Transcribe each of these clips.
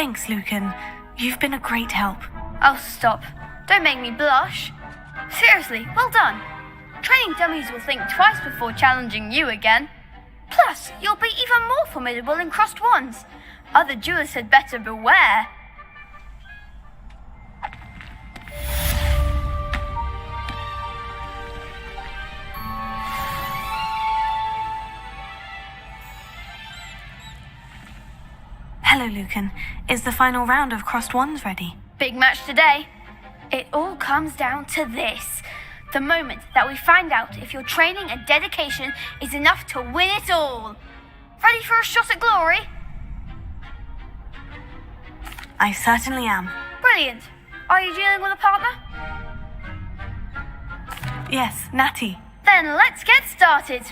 Thanks, Lucan. You've been a great help. Oh, stop. Don't make me blush. Seriously, well done. Training dummies will think twice before challenging you again. Plus, you'll be even more formidable in crossed wands. Other duelists had better beware. Hello, Lucan. Is the final round of crossed wands ready? Big match today. It all comes down to this. The moment that we find out if your training and dedication is enough to win it all. Ready for a shot at glory? I certainly am. Brilliant. Are you dealing with a partner? Yes, Natty. Then let's get started.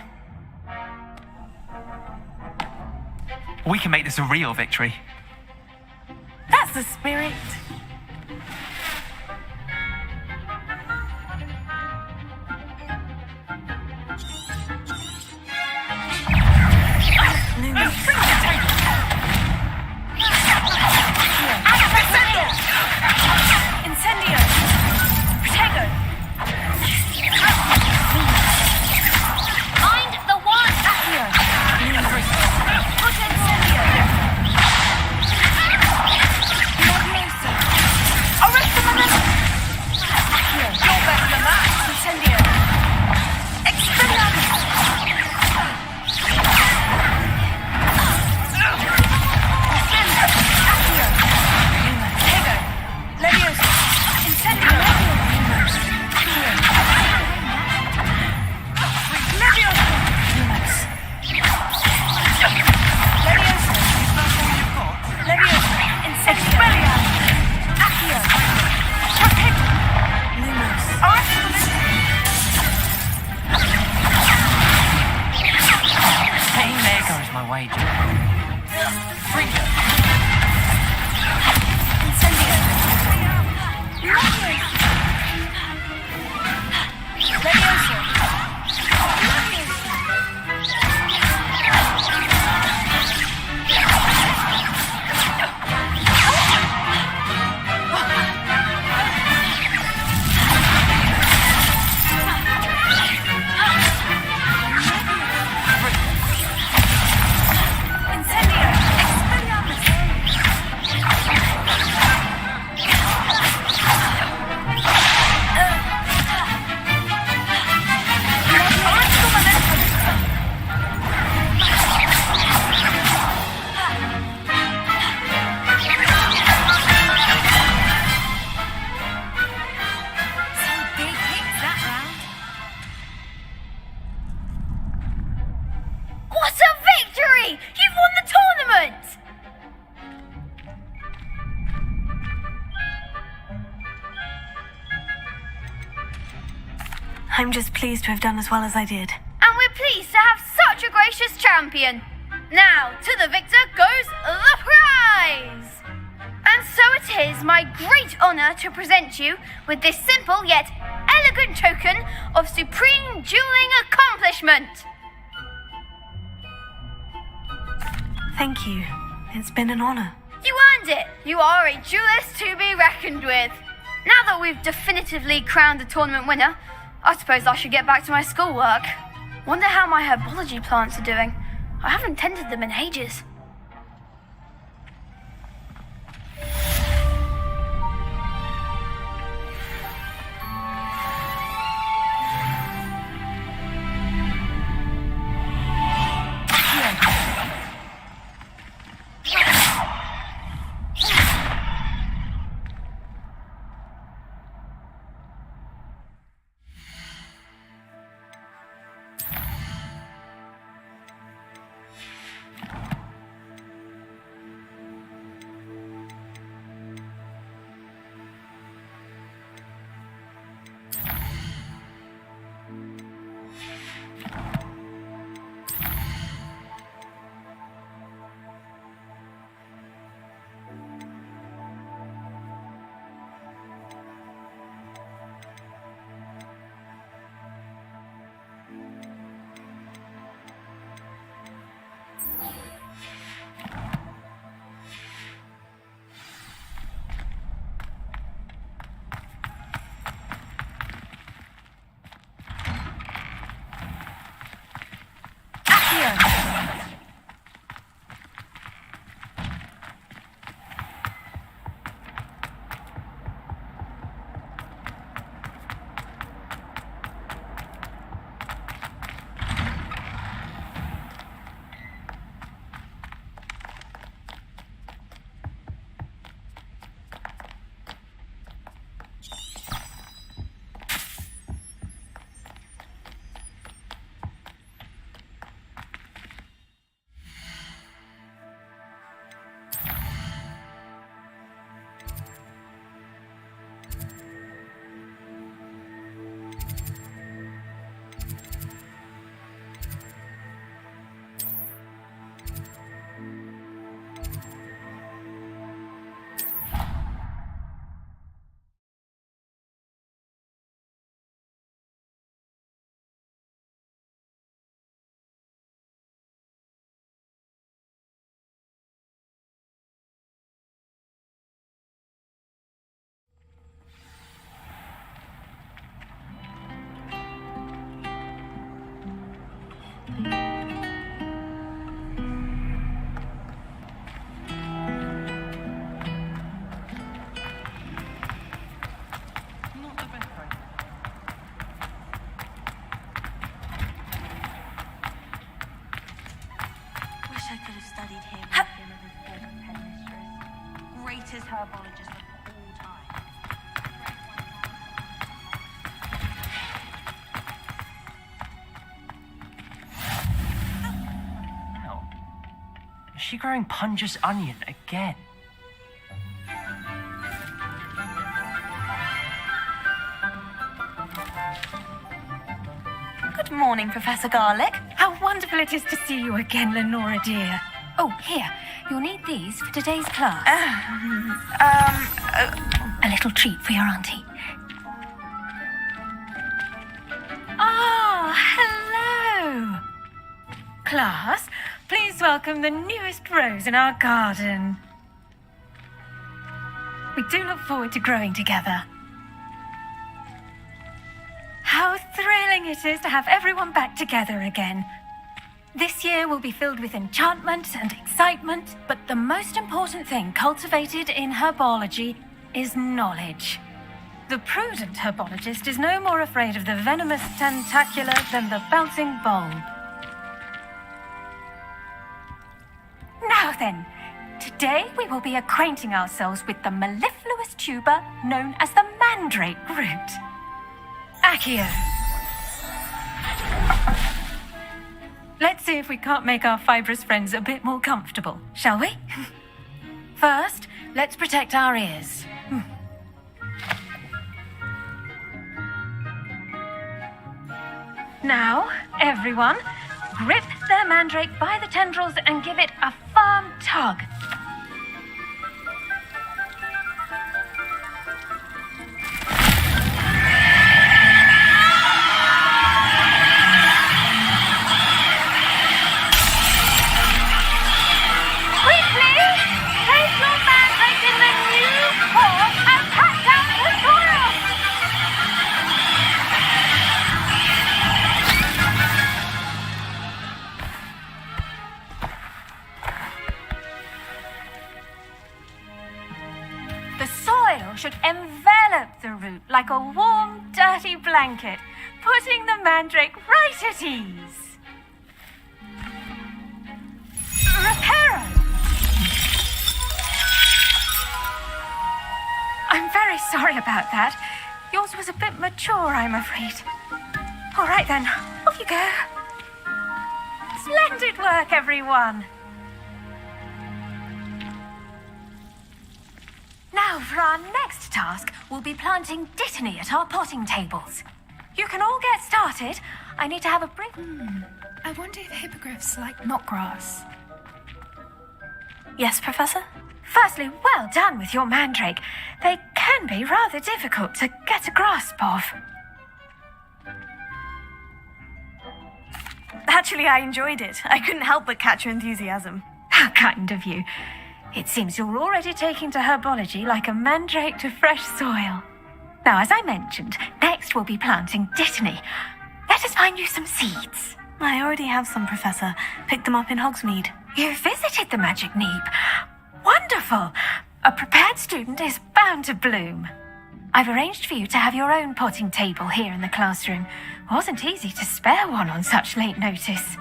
We can make this a real victory. That's the spirit. Incendio! Protego! Mind the one! Accio! Put incendio! Magnoso! Arresto momentum! Accio! You're better than that! Incendio! Expelliarmus! I'm just pleased to have done as well as I did. And we're pleased to have such a gracious champion. Now, to the victor goes the prize! And so it is my great honour to present you with this simple yet elegant token of supreme dueling accomplishment. Thank you. It's been an honour. You earned it. You are a duelist to be reckoned with. Now that we've definitively crowned the tournament winner, I suppose I should get back to my schoolwork. Wonder how my herbology plants are doing. I haven't tended them in ages. Wish I could have studied here with him as his former pet mistress. Greatest herbologist of all time. Ow. Is she growing Punja's onion again? Good morning, Professor Garlick. How wonderful it is to see you again, Lenora dear. Oh, here. You'll need these for today's class. A little treat for your auntie. Ah, hello. Class, please welcome the newest rose in our garden. We do look forward to growing together. How thrilling it is to have everyone back together again. This year will be filled with enchantment and excitement, but the most important thing cultivated in herbology is knowledge. The prudent herbologist is no more afraid of the venomous tentacula than the bouncing bulb. Now then, today we will be acquainting ourselves with the mellifluous tuber known as the mandrake root. Accio. Let's see if we can't make our fibrous friends a bit more comfortable, shall we? First, let's protect our ears. Now, everyone, grip their mandrake by the tendrils and give it a firm tug. Should envelop the root like a warm, dirty blanket, putting the mandrake right at ease. Reparo! I'm very sorry about that. Yours was a bit mature, I'm afraid. All right then, off you go. Splendid work, everyone. Now, for our next task, we'll be planting dittany at our potting tables. You can all get started. I need to have a brief... I wonder if hippogriffs like knotgrass. Yes, Professor? Firstly, well done with your mandrake. They can be rather difficult to get a grasp of. Actually, I enjoyed it. I couldn't help but catch your enthusiasm. How kind of you. It seems you're already taking to herbology like a mandrake to fresh soil. Now, as I mentioned, next we'll be planting dittany. Let us find you some seeds. I already have some, Professor. Picked them up in Hogsmeade. You visited the Magic Neep. Wonderful! A prepared student is bound to bloom. I've arranged for you to have your own potting table here in the classroom. Wasn't easy to spare one on such late notice.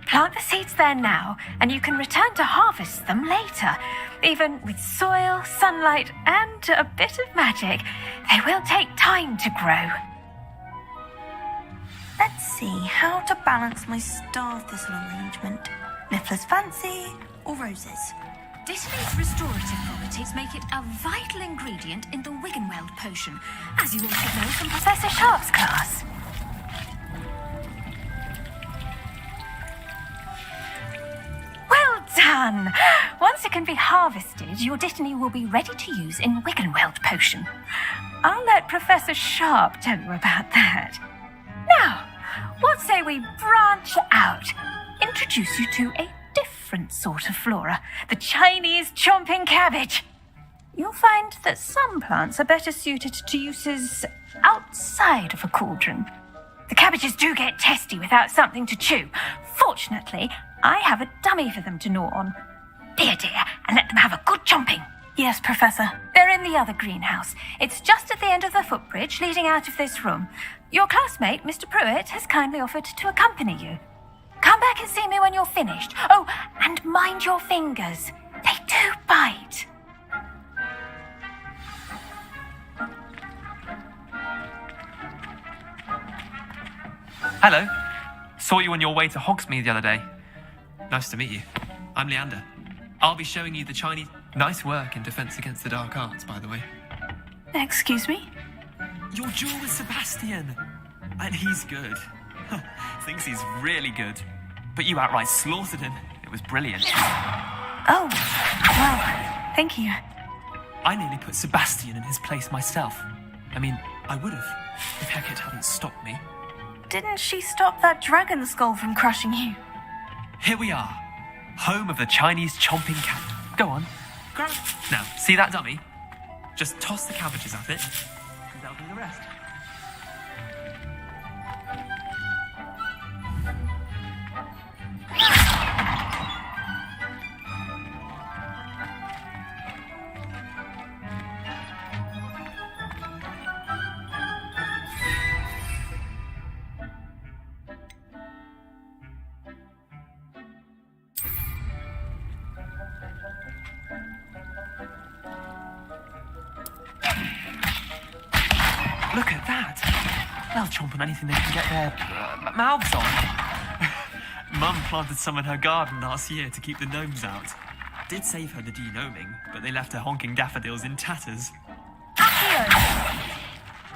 Plant the seeds there now, and you can return to harvest them later. Even with soil, sunlight, and a bit of magic, they will take time to grow. Let's see how to balance my star thistle arrangement. Niffler's fancy or roses? Dittany's restorative properties make it a vital ingredient in the Wiggenweld potion, as you all should know from Professor Sharp's class. Well done! Once it can be harvested, your dittany will be ready to use in Wiggenweld potion. I'll let Professor Sharp tell you about that. Now, what say we branch out? Introduce you to a different sort of flora, the Chinese chomping cabbage. You'll find that some plants are better suited to uses outside of a cauldron. The cabbages do get testy without something to chew. Fortunately, I have a dummy for them to gnaw on. Dear, and let them have a good chomping. Yes, Professor. They're in the other greenhouse. It's just at the end of the footbridge leading out of this room. Your classmate, Mr. Pruitt, has kindly offered to accompany you. Come back and see me when you're finished. Oh, and mind your fingers. They do bite. Hello. Saw you on your way to Hogsmeade the other day. Nice to meet you. I'm Leander. I'll be showing you the Chinese... Nice work in Defense Against the Dark Arts, by the way. Excuse me? Your duel with Sebastian. And he's good. Thinks he's really good. But you outright slaughtered him. It was brilliant. Oh, well, thank you. I nearly put Sebastian in his place myself. I mean, I would have, if Hecate hadn't stopped me. Didn't she stop that dragon skull from crushing you? Here we are. Home of the Chinese chomping cat. Go on. Grab. Now, see that dummy? Just toss the cabbages at it, and that'll do the rest. Look at that. They'll chomp on anything they can get their mouths on. Mum planted some in her garden last year to keep the gnomes out. Did save her the de-gnoming, but they left her honking daffodils in tatters.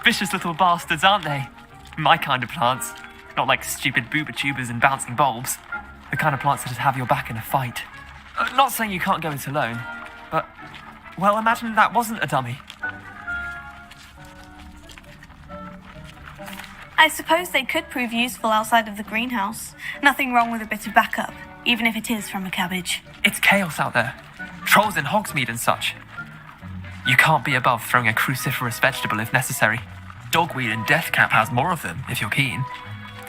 Vicious little bastards, aren't they? My kind of plants. Not like stupid booba tubers and bouncing bulbs. The kind of plants that have your back in a fight. Not saying you can't go it alone, but... Well, imagine that wasn't a dummy. I suppose they could prove useful outside of the greenhouse. Nothing wrong with a bit of backup, even if it is from a cabbage. It's chaos out there. Trolls in Hogsmeade and such. You can't be above throwing a cruciferous vegetable if necessary. Dogweed and deathcap has more of them, if you're keen.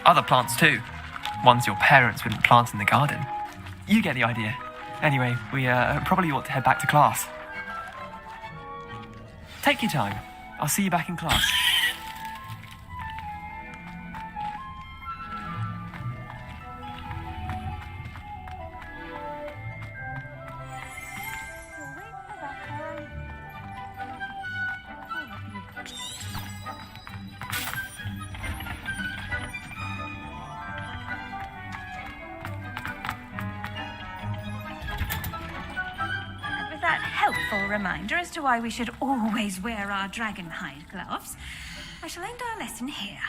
Other plants too. Ones your parents wouldn't plant in the garden. You get the idea. Anyway, we probably ought to head back to class. Take your time. I'll see you back in class. That helpful reminder as to why we should always wear our dragon hide gloves, I shall end our lesson here.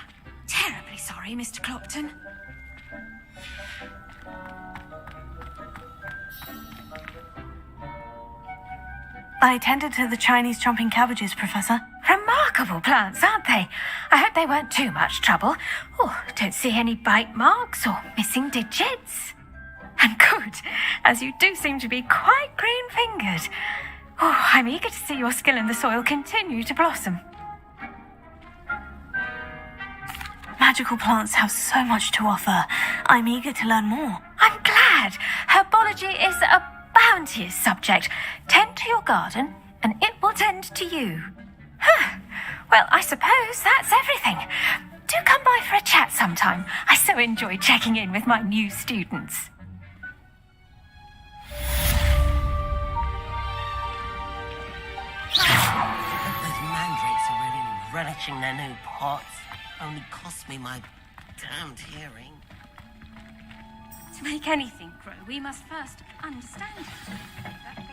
Terribly sorry, Mr. Clopton. I tended to the Chinese chomping cabbages, Professor. Remarkable plants, aren't they? I hope they weren't too much trouble. Oh, don't see any bite marks or missing digits. And good, as you do seem to be quite green-fingered. Oh, I'm eager to see your skill in the soil continue to blossom. Magical plants have so much to offer. I'm eager to learn more. I'm glad. Herbology is a bounteous subject. Tend to your garden, and it will tend to you. Well, I suppose that's everything. Do come by for a chat sometime. I so enjoy checking in with my new students. Those mandrakes are really relishing their new pots. Only cost me my damned hearing. To make anything grow, we must first understand it. That goes...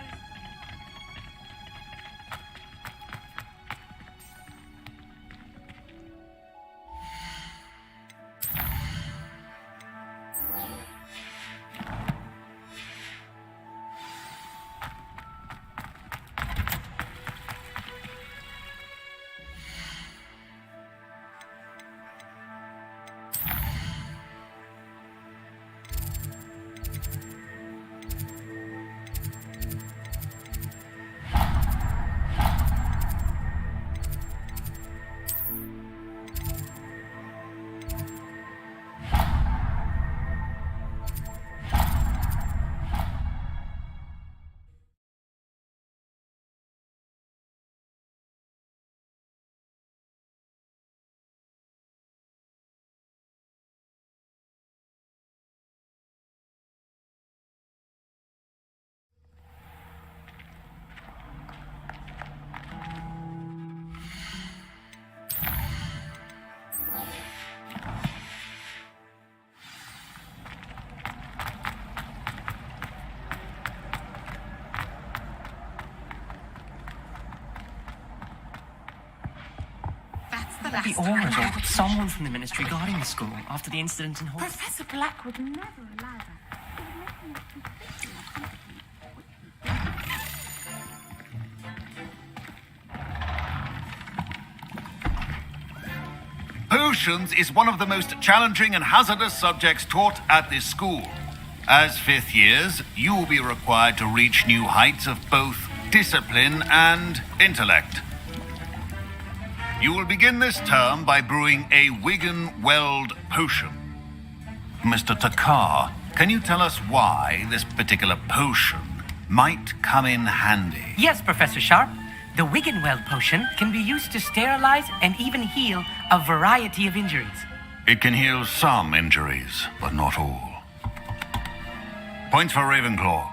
The Aurors or someone from the ministry guarding the school after the incident in Hogwarts. Professor Black would never allow that. Potions is one of the most challenging and hazardous subjects taught at this school. As fifth years, you will be required to reach new heights of both discipline and intellect. You will begin this term by brewing a Wiggenweld potion. Mr. Takar, can you tell us why this particular potion might come in handy? Yes, Professor Sharp. The Wiggenweld potion can be used to sterilize and even heal a variety of injuries. It can heal some injuries, but not all. Points for Ravenclaw.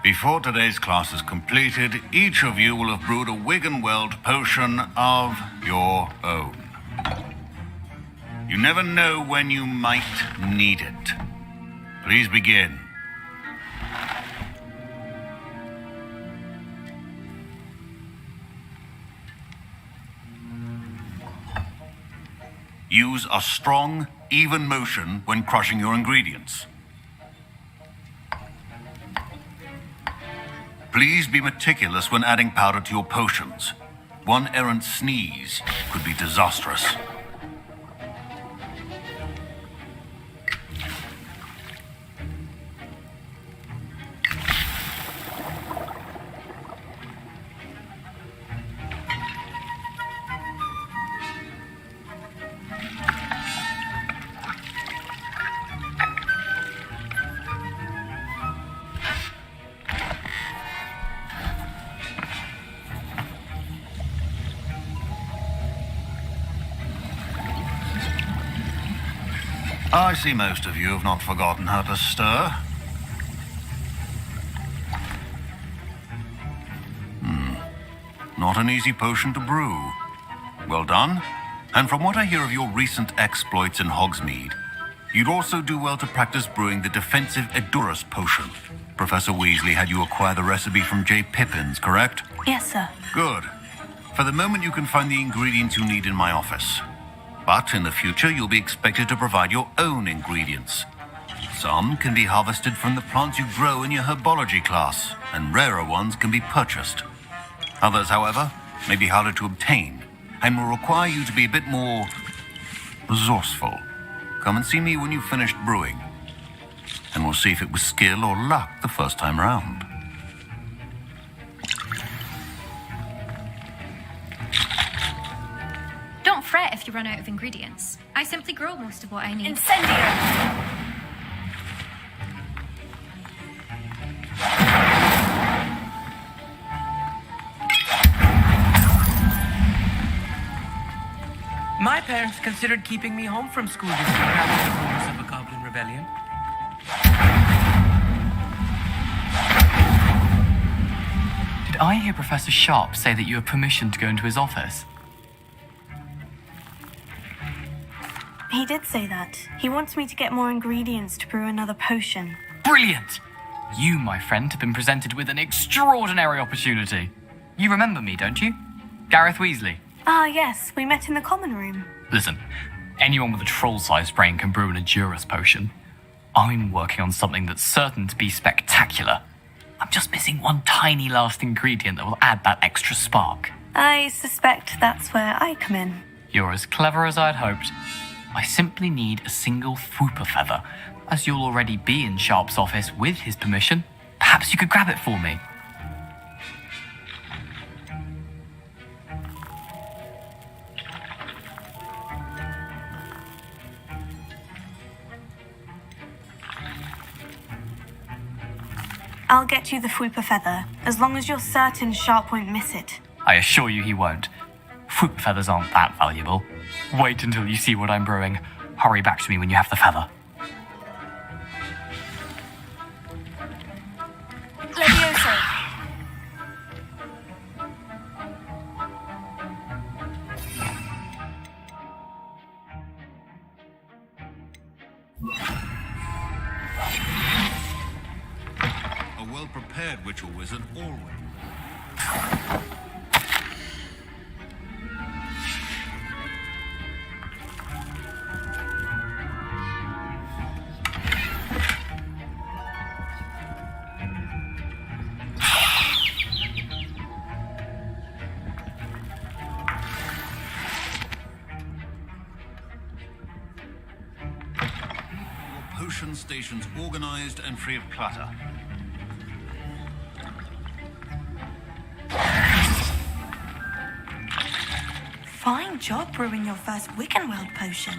Before today's class is completed, each of you will have brewed a Wiggenweld potion of your own. You never know when you might need it. Please begin. Use a strong, even motion when crushing your ingredients. Please be meticulous when adding powder to your potions. One errant sneeze could be disastrous. I see most of you have not forgotten how to stir. Not an easy potion to brew. Well done. And from what I hear of your recent exploits in Hogsmeade, you'd also do well to practice brewing the defensive Edurus potion. Professor Weasley had you acquire the recipe from J. Pippins, correct? Yes, sir. Good. For the moment, you can find the ingredients you need in my office. But in the future, you'll be expected to provide your own ingredients. Some can be harvested from the plants you grow in your herbology class, and rarer ones can be purchased. Others, however, may be harder to obtain, and will require you to be a bit more resourceful. Come and see me when you've finished brewing, and we'll see if it was skill or luck the first time round. Don't fret if you run out of ingredients. I simply grow most of what I need. Incendio! My parents considered keeping me home from school this year after the rumors of a goblin rebellion. Did I hear Professor Sharp say that you have permission to go into his office? He did say that. He wants me to get more ingredients to brew another potion. Brilliant! You, my friend, have been presented with an extraordinary opportunity. You remember me, don't you? Gareth Weasley. Ah, yes, we met in the common room. Listen, anyone with a troll-sized brain can brew an Edurus potion. I'm working on something that's certain to be spectacular. I'm just missing one tiny last ingredient that will add that extra spark. I suspect that's where I come in. You're as clever as I'd hoped. I simply need a single Fwooper feather. As you'll already be in Sharp's office with his permission, perhaps you could grab it for me. I'll get you the Fwooper feather, as long as you're certain Sharp won't miss it. I assure you he won't. Fwooper feathers aren't that valuable. Wait until you see what I'm brewing. Hurry back to me when you have the feather. Levioso! A well-prepared witch or wizard always. potion stations organized and free of clutter. Fine job brewing your first Wiccanworld potion.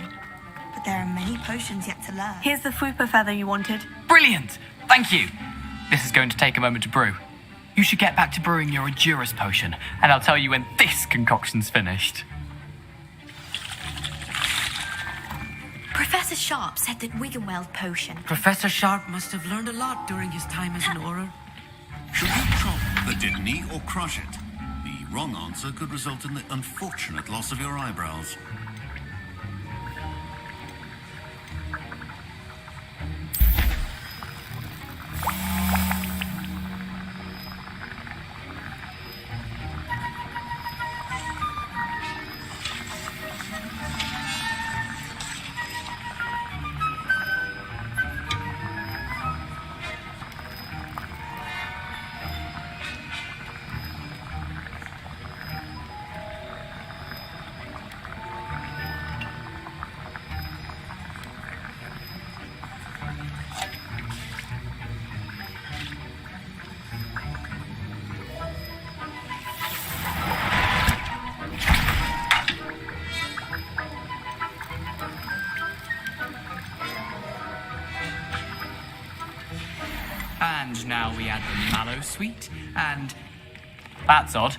But there are many potions yet to learn. Here's the Fwooper feather you wanted. Brilliant! Thank you! This is going to take a moment to brew. You should get back to brewing your Endurance potion, and I'll tell you when this concoction's finished. Professor Sharp said that Wiggenweld potion. Professor Sharp must have learned a lot during his time as an Auror. Should you chop the Dittany or crush it? The wrong answer could result in the unfortunate loss of your eyebrows. And now we add the mallow sweet, and... That's odd.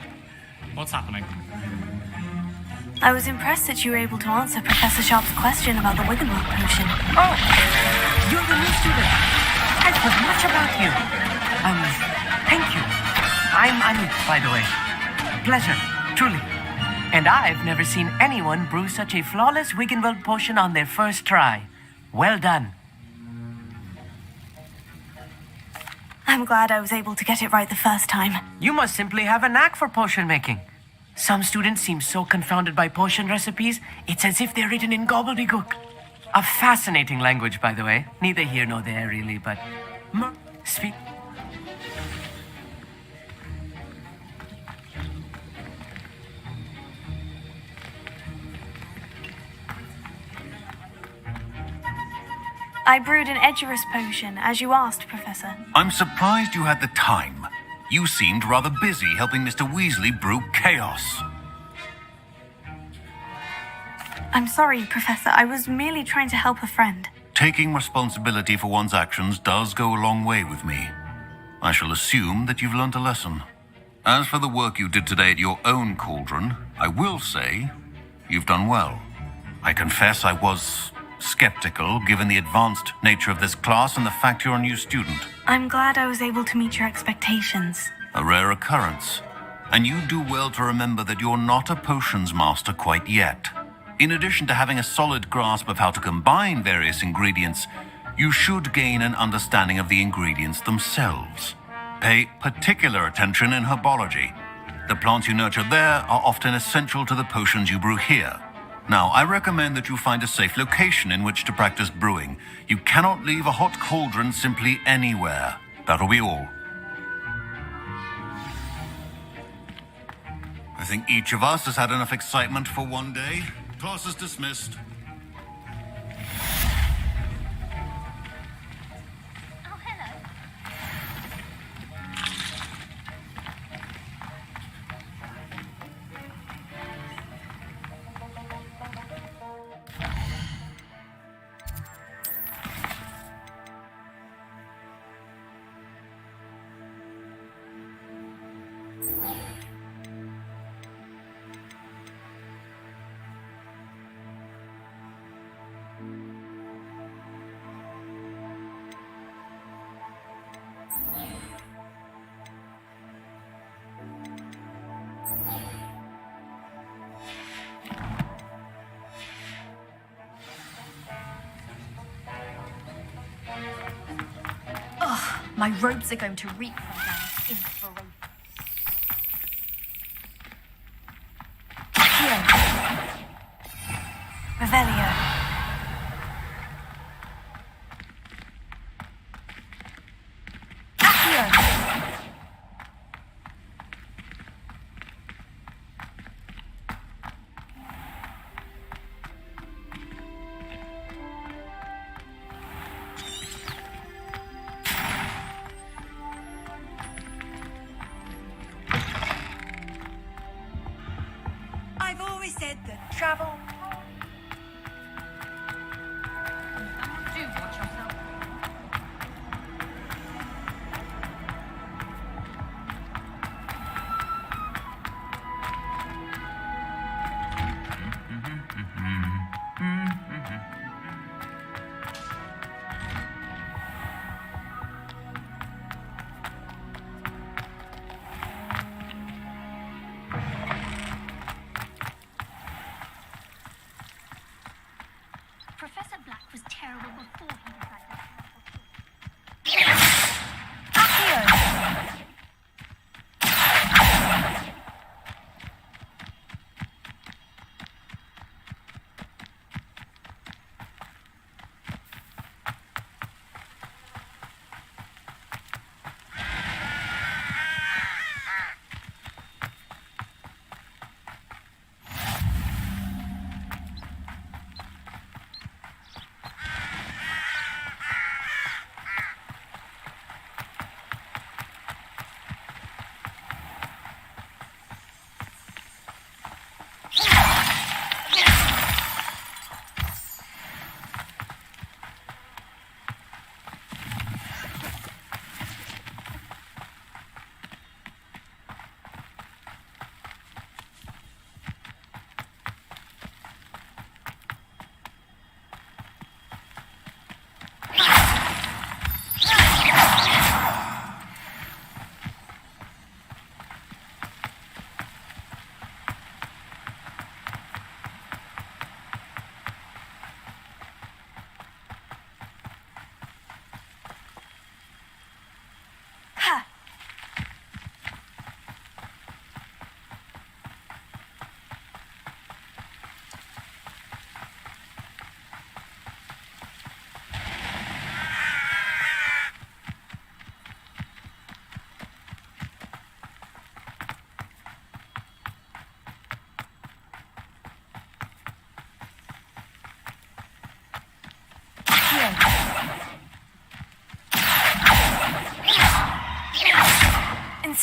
What's happening? I was impressed that you were able to answer Professor Sharp's question about the Wiggenworld potion. Oh, you're the new student. I've heard much about you. Thank you. I'm Ani, by the way. Pleasure, truly. And I've never seen anyone brew such a flawless Wiggenweld potion on their first try. Well done. I'm glad I was able to get it right the first time. You must simply have a knack for potion making. Some students seem so confounded by potion recipes, it's as if they're written in gobbledygook. A fascinating language, by the way. Neither here nor there, really, but... Speak... I brewed an Edurus potion, as you asked, Professor. I'm surprised you had the time. You seemed rather busy helping Mr. Weasley brew chaos. I'm sorry, Professor. I was merely trying to help a friend. Taking responsibility for one's actions does go a long way with me. I shall assume that you've learnt a lesson. As for the work you did today at your own cauldron, I will say you've done well. I confess I was skeptical given the advanced nature of this class and the fact you're a new student. I'm glad I was able to meet your expectations. A rare occurrence. And you do well to remember that you're not a potions master quite yet. In addition to having a solid grasp of how to combine various ingredients, you should gain an understanding of the ingredients themselves. Pay particular attention in herbology. The plants you nurture there are often essential to the potions you brew here. Now, I recommend that you find a safe location in which to practice brewing. You cannot leave a hot cauldron simply anywhere. That'll be all. I think each of us has had enough excitement for one day. Class is dismissed. My robes are going to reek from that inspiration. Revelio.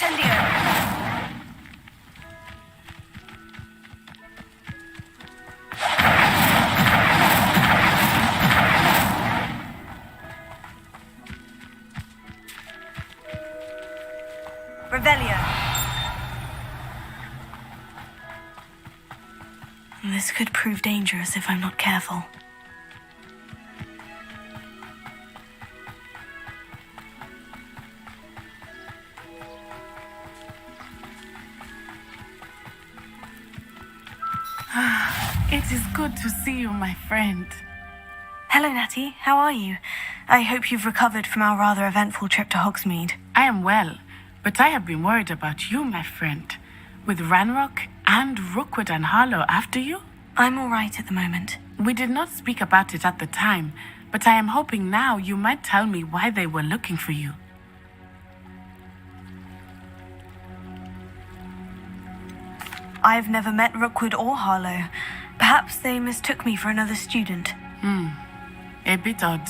Incendio! Revelio. This could prove dangerous if I'm not careful. It is good to see you, my friend. Hello, Natty. How are you? I hope you've recovered from our rather eventful trip to Hogsmeade. I am well, but I have been worried about you, my friend. With Ranrock and Rookwood and Harlow after you? I'm all right at the moment. We did not speak about it at the time, but I am hoping now you might tell me why they were looking for you. I've never met Rookwood or Harlow. Perhaps they mistook me for another student. A bit odd.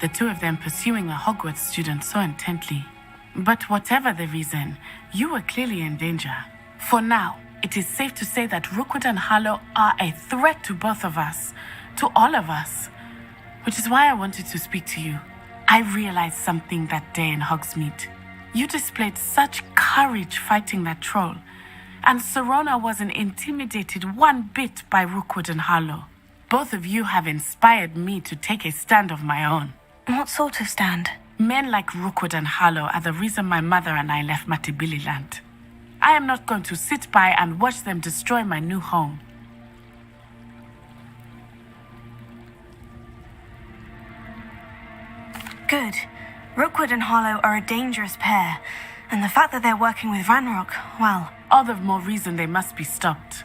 The two of them pursuing a Hogwarts student so intently. But whatever the reason, you were clearly in danger. For now, it is safe to say that Rookwood and Harlow are a threat to both of us. To all of us. Which is why I wanted to speak to you. I realized something that day in Hogsmeade. You displayed such courage fighting that troll. And Serona wasn't intimidated one bit by Rookwood and Harlow. Both of you have inspired me to take a stand of my own. What sort of stand? Men like Rookwood and Harlow are the reason my mother and I left Matabeleland. I am not going to sit by and watch them destroy my new home. Good. Rookwood and Harlow are a dangerous pair, and the fact that they're working with Ranrock, well... All the more reason they must be stopped.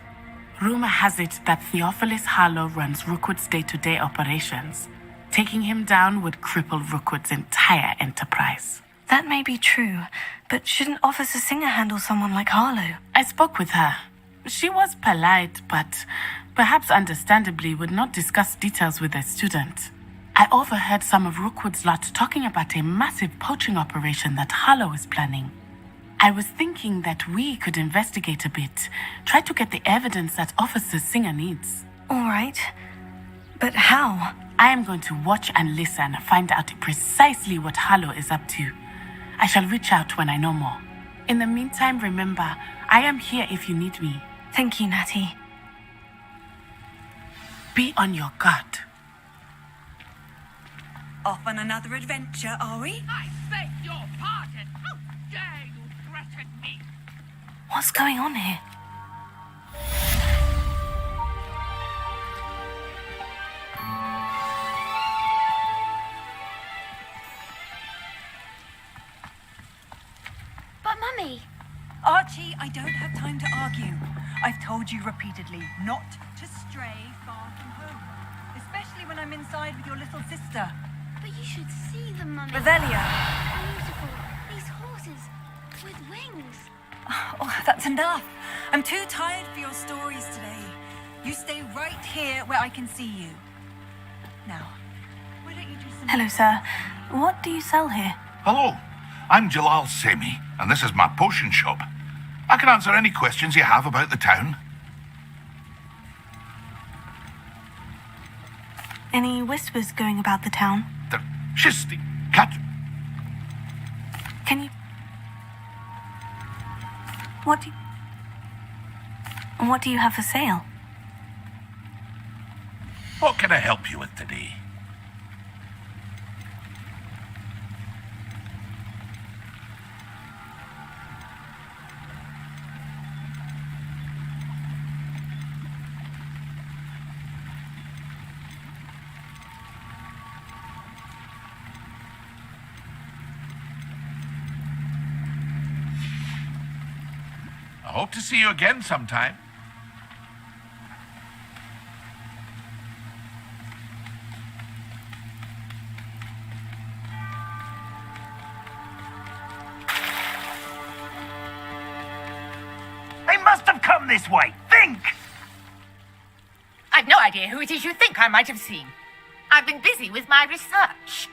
Rumor has it that Theophilus Harlow runs Rookwood's day-to-day operations. Taking him down would cripple Rookwood's entire enterprise. That may be true, but shouldn't Officer Singer handle someone like Harlow? I spoke with her. She was polite, but perhaps understandably would not discuss details with a student. I overheard some of Rookwood's lot talking about a massive poaching operation that Harlow is planning. I was thinking that we could investigate a bit, try to get the evidence that Officer Singer needs. All right. But how? I am going to watch and listen, find out precisely what Harlow is up to. I shall reach out when I know more. In the meantime, remember, I am here if you need me. Thank you, Natty. Be on your guard. Off on another adventure, are we? I beg your pardon. How dare you threaten me? What's going on here? But Mummy... Archie, I don't have time to argue. I've told you repeatedly not to stray far from home. Especially when I'm inside with your little sister. But you should see them, Mummy. Revelio. Beautiful. These horses with wings. Oh, that's enough. I'm too tired for your stories today. You stay right here where I can see you. Now, why don't you do some... Hello, sir. What do you sell here? Hello, I'm Jalal Semi, and this is my potion shop. I can answer any questions you have about the town. Any whispers going about the town? She's the cat. Can you... What do you have for sale? What can I help you with today? I hope to see you again sometime. They must have come this way. Think! I've no idea who it is you think I might have seen. I've been busy with my research.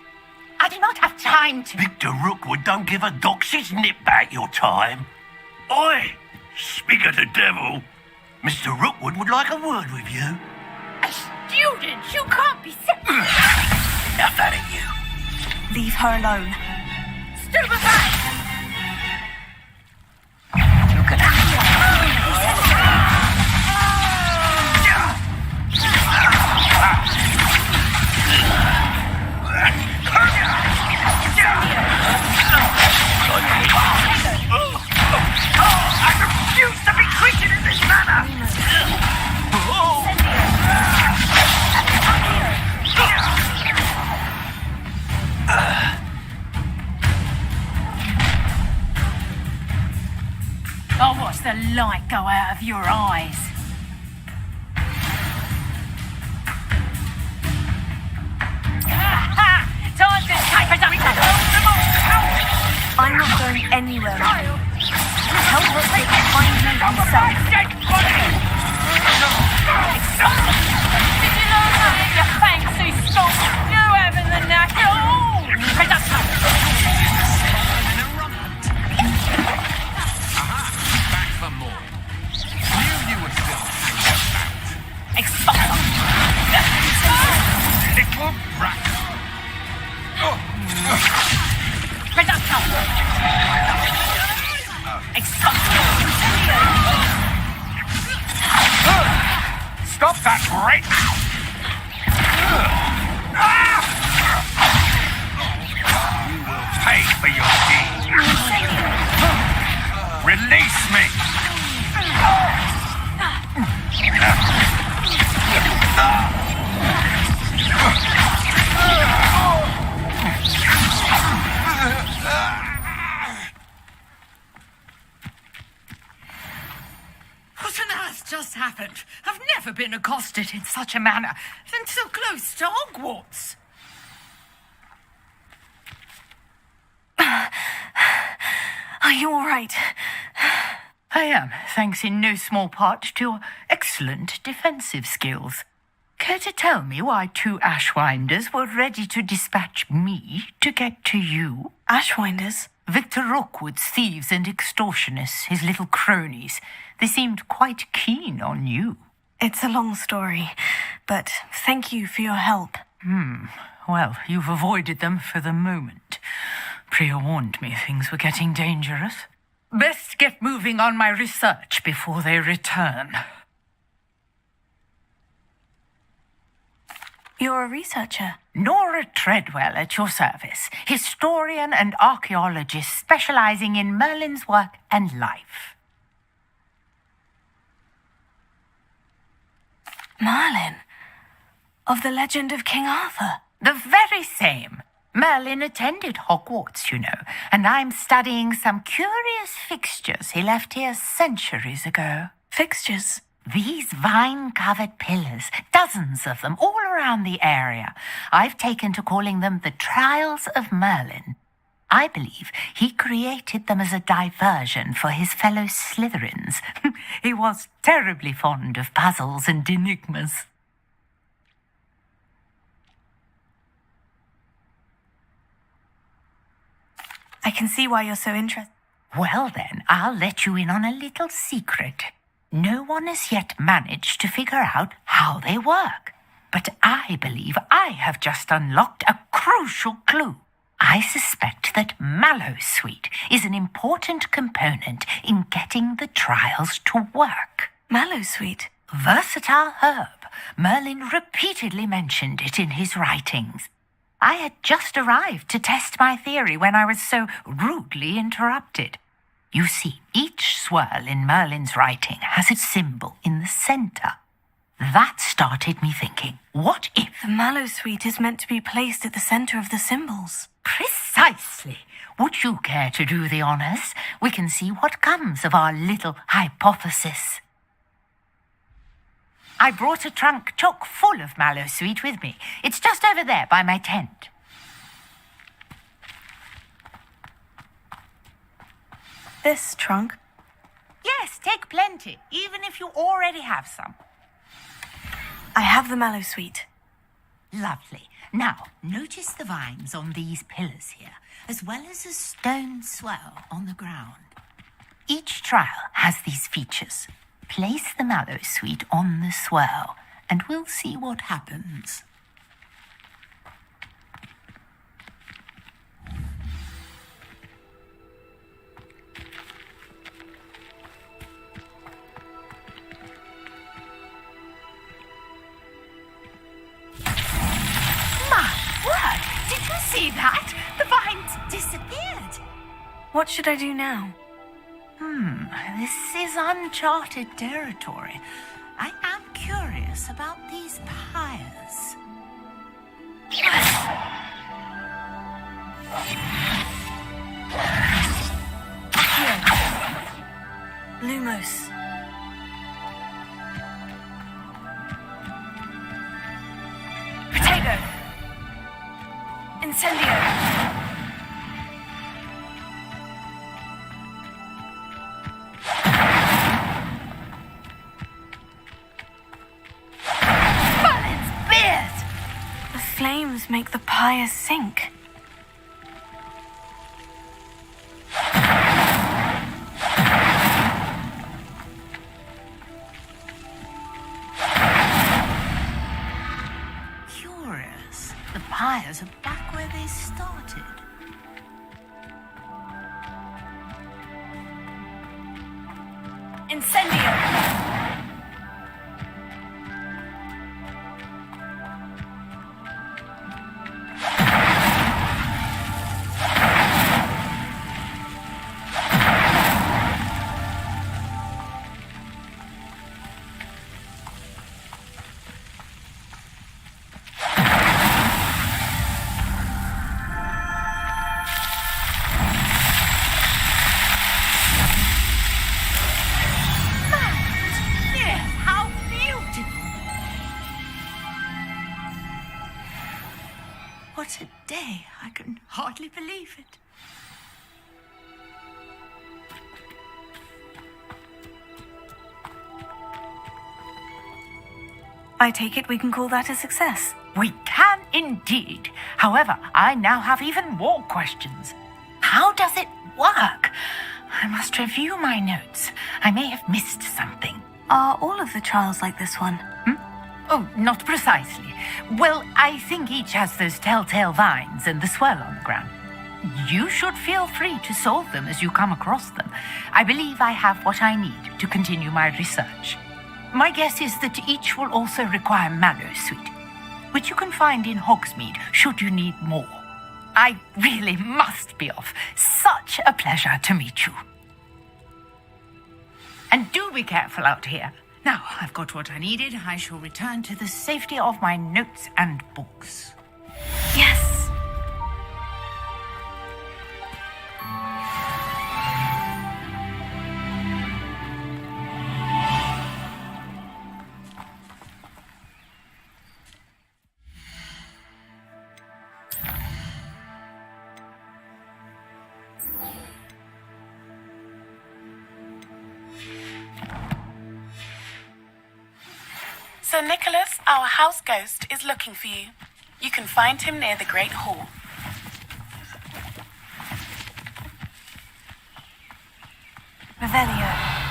I do not have time to... Victor Rookwood don't give a doxy's nip back your time. Oi! Speak of the devil. Mr. Rookwood would like a word with you. A student? You can't be sick. Enough out of you. Leave her alone. Stupefy! I refuse to be treated in this manner! I'll watch the light go out of your eyes. Time to take it up. I'm not going anywhere. Tell Rookwood to find me himself. Did you learn that in your fancy school? You having the knack at all? Back for more. Knew you would still hang about. Expire. Little brat. Stop that right now! You will pay for your deed. Release me! What on earth just happened? I've never been accosted in such a manner, and so close to Hogwarts. Are you all right? I am, thanks in no small part to your excellent defensive skills. Care to tell me why two Ashwinders were ready to dispatch me to get to you? Ashwinders? Victor Rookwood's thieves and extortionists, his little cronies. They seemed quite keen on you. It's a long story, but thank you for your help. Well, you've avoided them for the moment. Priya warned me things were getting dangerous. Best get moving on my research before they return. You're a researcher? Nora Treadwell at your service, historian and archaeologist specializing in Merlin's work and life. Merlin? Of the legend of King Arthur? The very same. Merlin attended Hogwarts, you know, and I'm studying some curious fixtures he left here centuries ago. Fixtures? These vine-covered pillars, dozens of them, all around the area. I've taken to calling them the Trials of Merlin. I believe he created them as a diversion for his fellow Slytherins. He was terribly fond of puzzles and enigmas. I can see why you're so interested. Well then, I'll let you in on a little secret. No one has yet managed to figure out how they work. But I believe I have just unlocked a crucial clue. I suspect that Mallowsweet is an important component in getting the trials to work. Mallowsweet? Versatile herb. Merlin repeatedly mentioned it in his writings. I had just arrived to test my theory when I was so rudely interrupted. You see, each swirl in Merlin's writing has its symbol in the center. That started me thinking, what if... The Mallowsweet is meant to be placed at the center of the symbols. Precisely. Would you care to do the honors? We can see what comes of our little hypothesis. I brought a trunk chock full of Mallowsweet with me. It's just over there by my tent. This trunk? Yes, take plenty, even if you already have some. I have the Mallowsweet. Lovely. Now, notice the vines on these pillars here, as well as a stone swell on the ground. Each trial has these features. Place the mallow sweet on the swell, and we'll see what happens. Did you see that? The vines disappeared. What should I do now? This is uncharted territory. I am curious about these pyres. Lumos. Potato. Incendio. Flames make the pyre sink. Curious. The pyres are back where they started. Incendio. What a day. I can hardly believe it. I take it we can call that a success. We can indeed. However, I now have even more questions. How does it work? I must review my notes. I may have missed something. Are all of the trials like this one? Oh, not precisely. Well, I think each has those telltale vines and the swirl on the ground. You should feel free to solve them as you come across them. I believe I have what I need to continue my research. My guess is that each will also require mallow sweet, which you can find in Hogsmeade should you need more. I really must be off. Such a pleasure to meet you. And do be careful out here. Now, I've got what I needed. I shall return to the safety of my notes and books. Yes. Sir Nicholas, our house ghost, is looking for you. You can find him near the Great Hall. Revelio.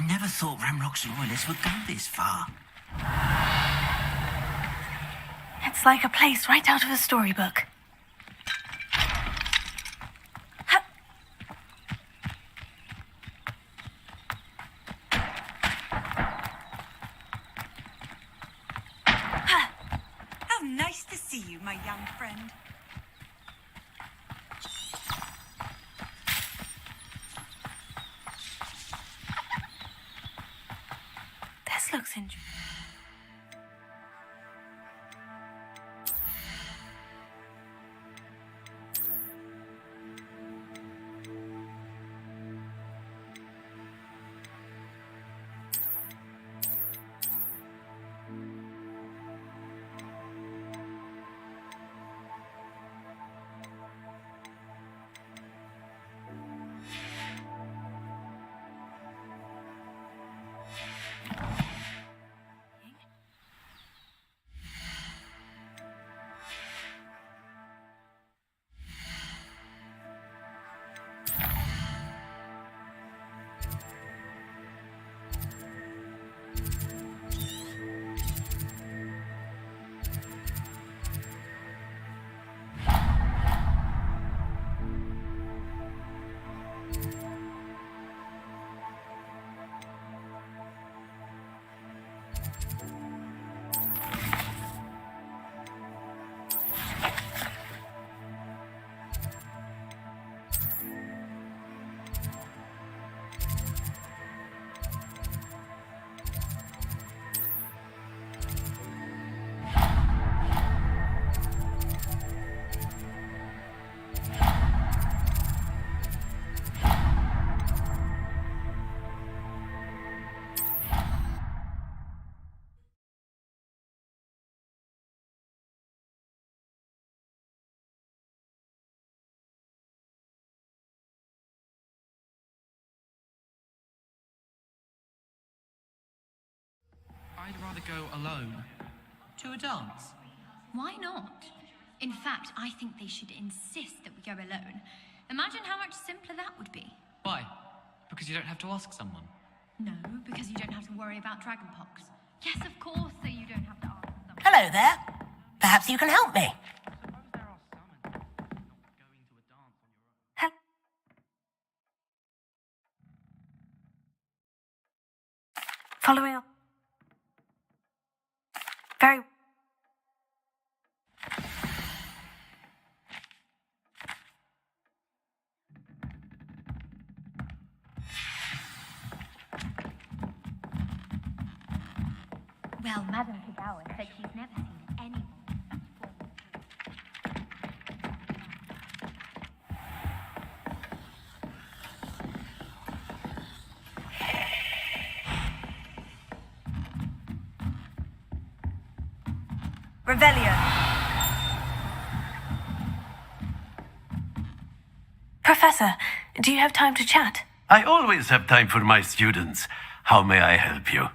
I never thought Ramrock's loyalists would go this far. It's like a place right out of a storybook. How nice to see you, my young friend. This looks interesting. go alone? To a dance? Why not? In fact, I think they should insist that we go alone. Imagine how much simpler that would be. Why? Because you don't have to ask someone. No, because you don't have to worry about dragonpox. Yes, of course, so you don't have to ask someone. Hello there. Perhaps you can help me. Following up. Very. Well, Madame Kagawa said she's never seen anyone. Revelio. Professor, do you have time to chat? I always have time for my students. How may I help you?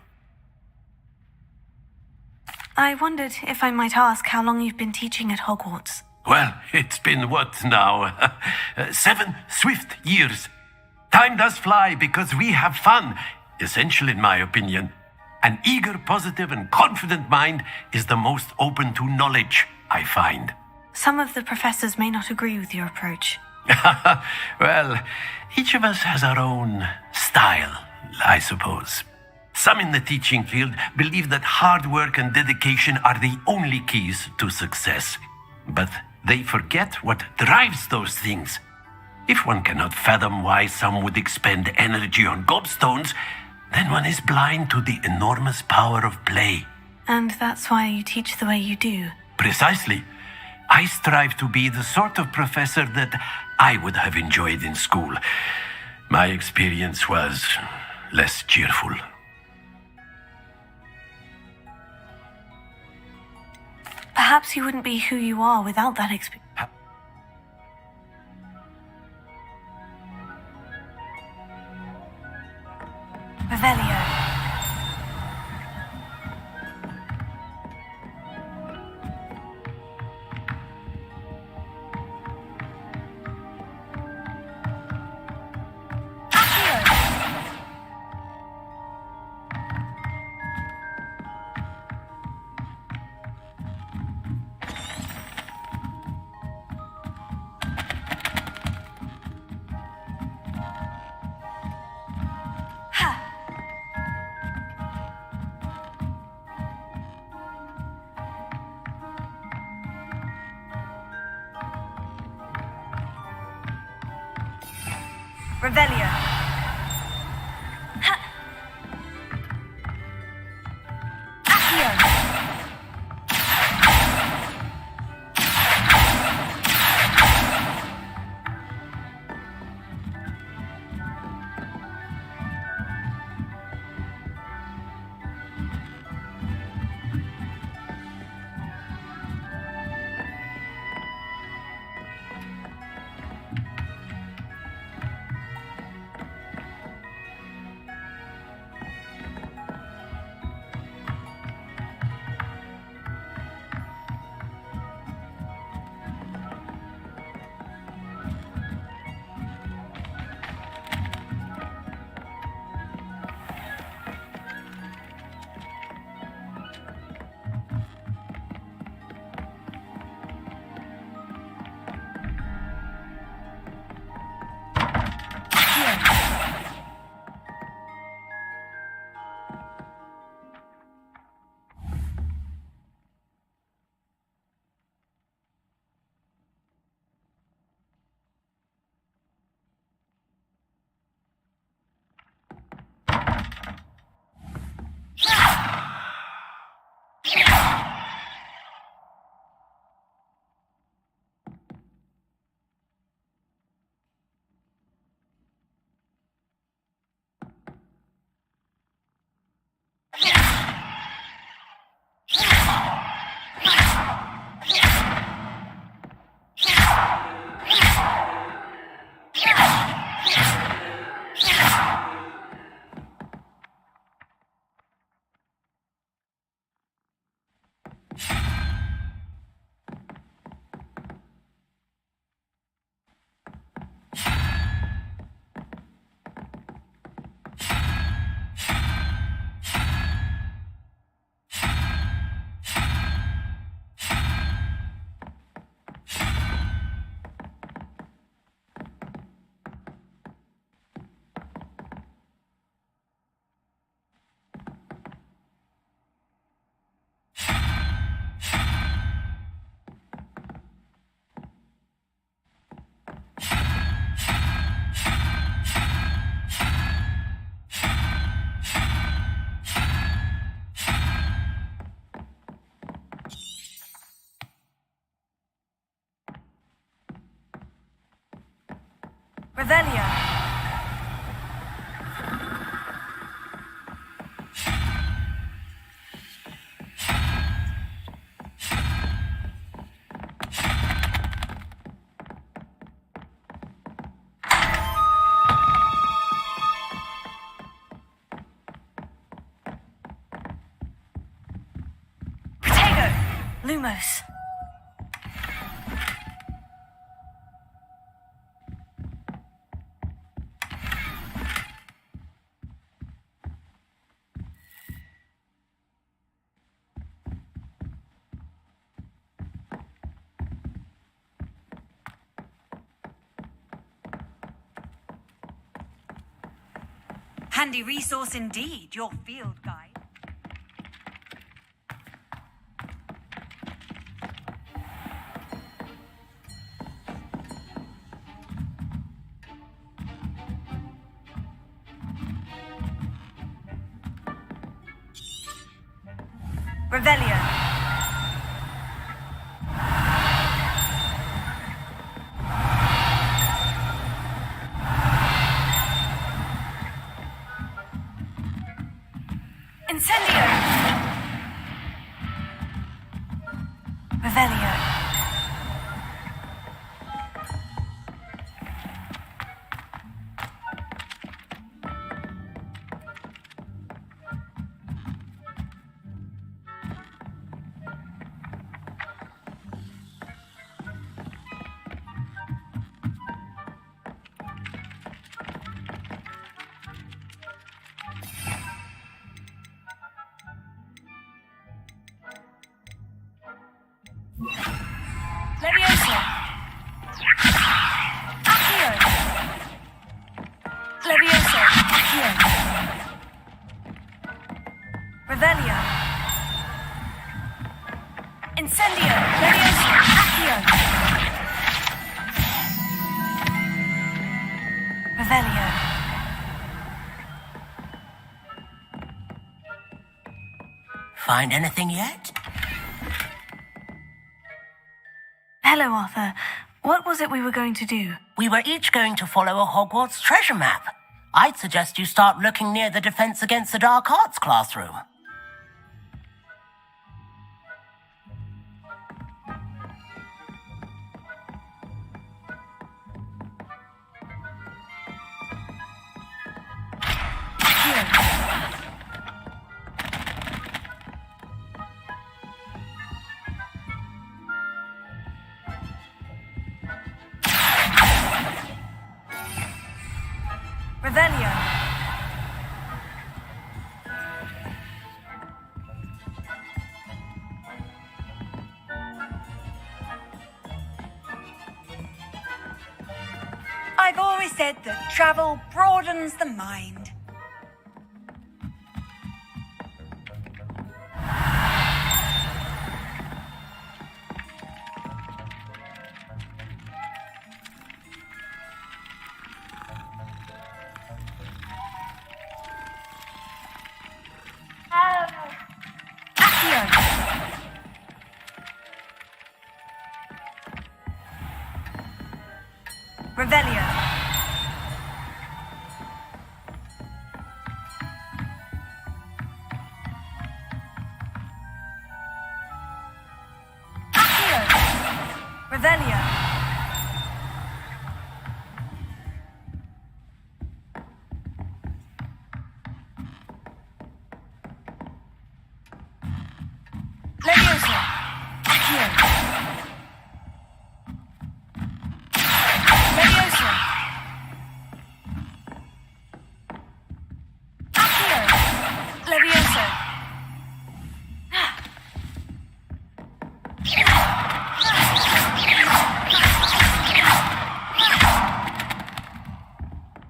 I wondered if I might ask how long you've been teaching at Hogwarts. Well, it's been what now? 7 swift years. Time does fly because we have fun. Essential in my opinion. An eager, positive, and confident mind is the most open to knowledge, I find. Some of the professors may not agree with your approach. Well, each of us has our own style, I suppose. Some in the teaching field believe that hard work and dedication are the only keys to success. But they forget what drives those things. If one cannot fathom why some would expend energy on gobstones, then one is blind to the enormous power of play. And that's why you teach the way you do. Precisely. I strive to be the sort of professor that I would have enjoyed in school. My experience was less cheerful. Perhaps you wouldn't be who you are without that experience. Revelio. Revelio. Revelio. Lumos. Handy resource indeed, your field guide. Revelio. Incendio. Revelio. Levioso. Accio. Levioso. Accio. Revelio. Incendio. Levioso. Accio. Revelio. Find anything yet? Hello, Arthur. What was it we were going to do? We were each going to follow a Hogwarts treasure map. I'd suggest you start looking near the Defense Against the Dark Arts classroom. Revelio. I've always said that travel broadens the mind. Revelio. Accio. Revelio. Levioso. Accio. Levioso. Accio. Levioso.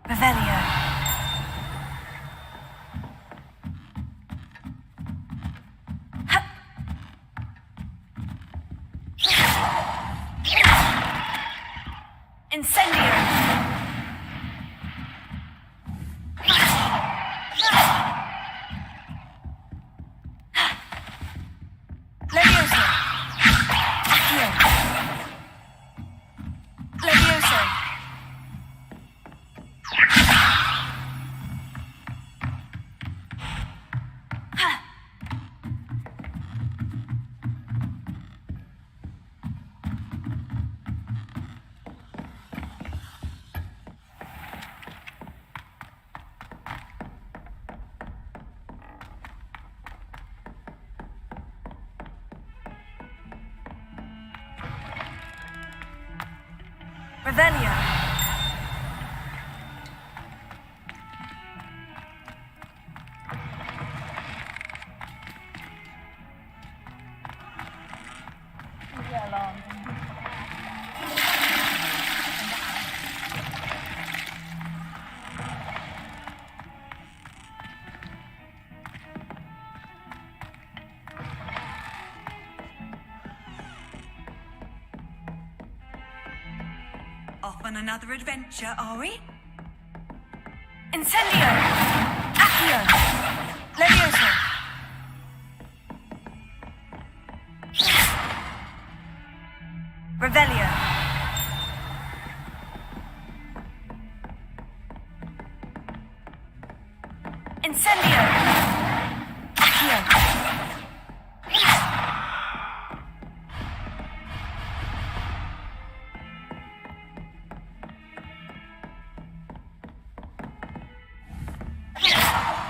Revelio. Incendio. Levioso. Accio. Levioso. Revelio. Off on another adventure, are we? Incendio. Accio. Levioso. Revelio. Incendio. Accio.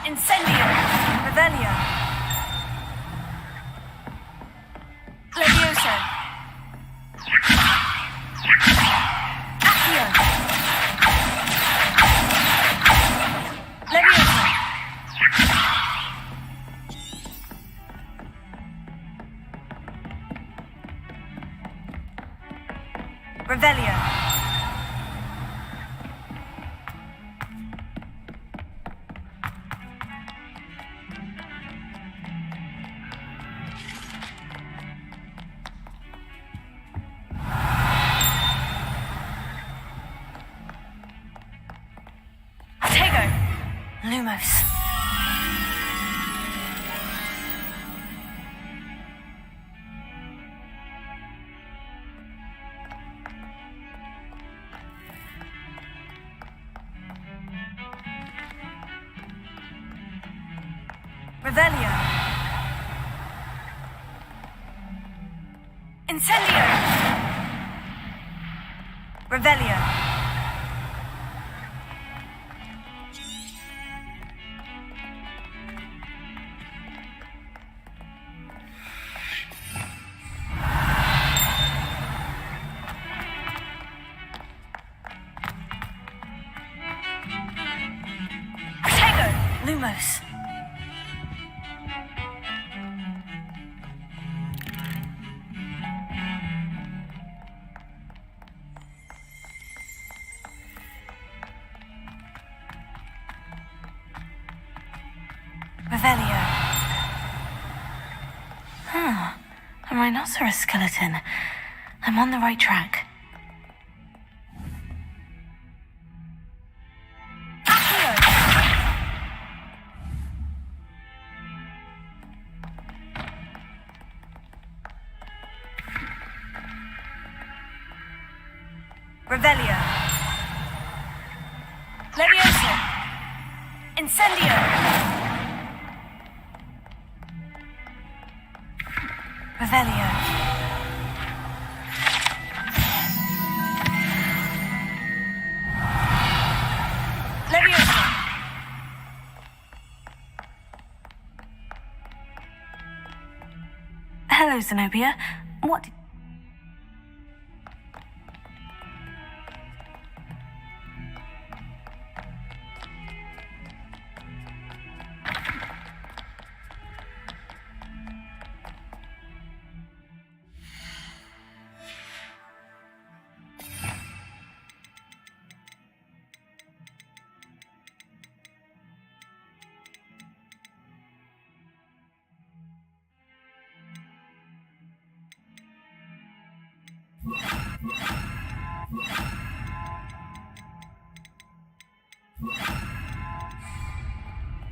Incendio. Revelio. Levioso. Accio. Levioso. Revelio. Lumos. Revelio. Incendio. Revelio. Lumos. Revelio. A rhinoceros skeleton. I'm on the right track. Revelio. Levioso. Incendio. Revelio. Levioso. Hello, Zenobia. What...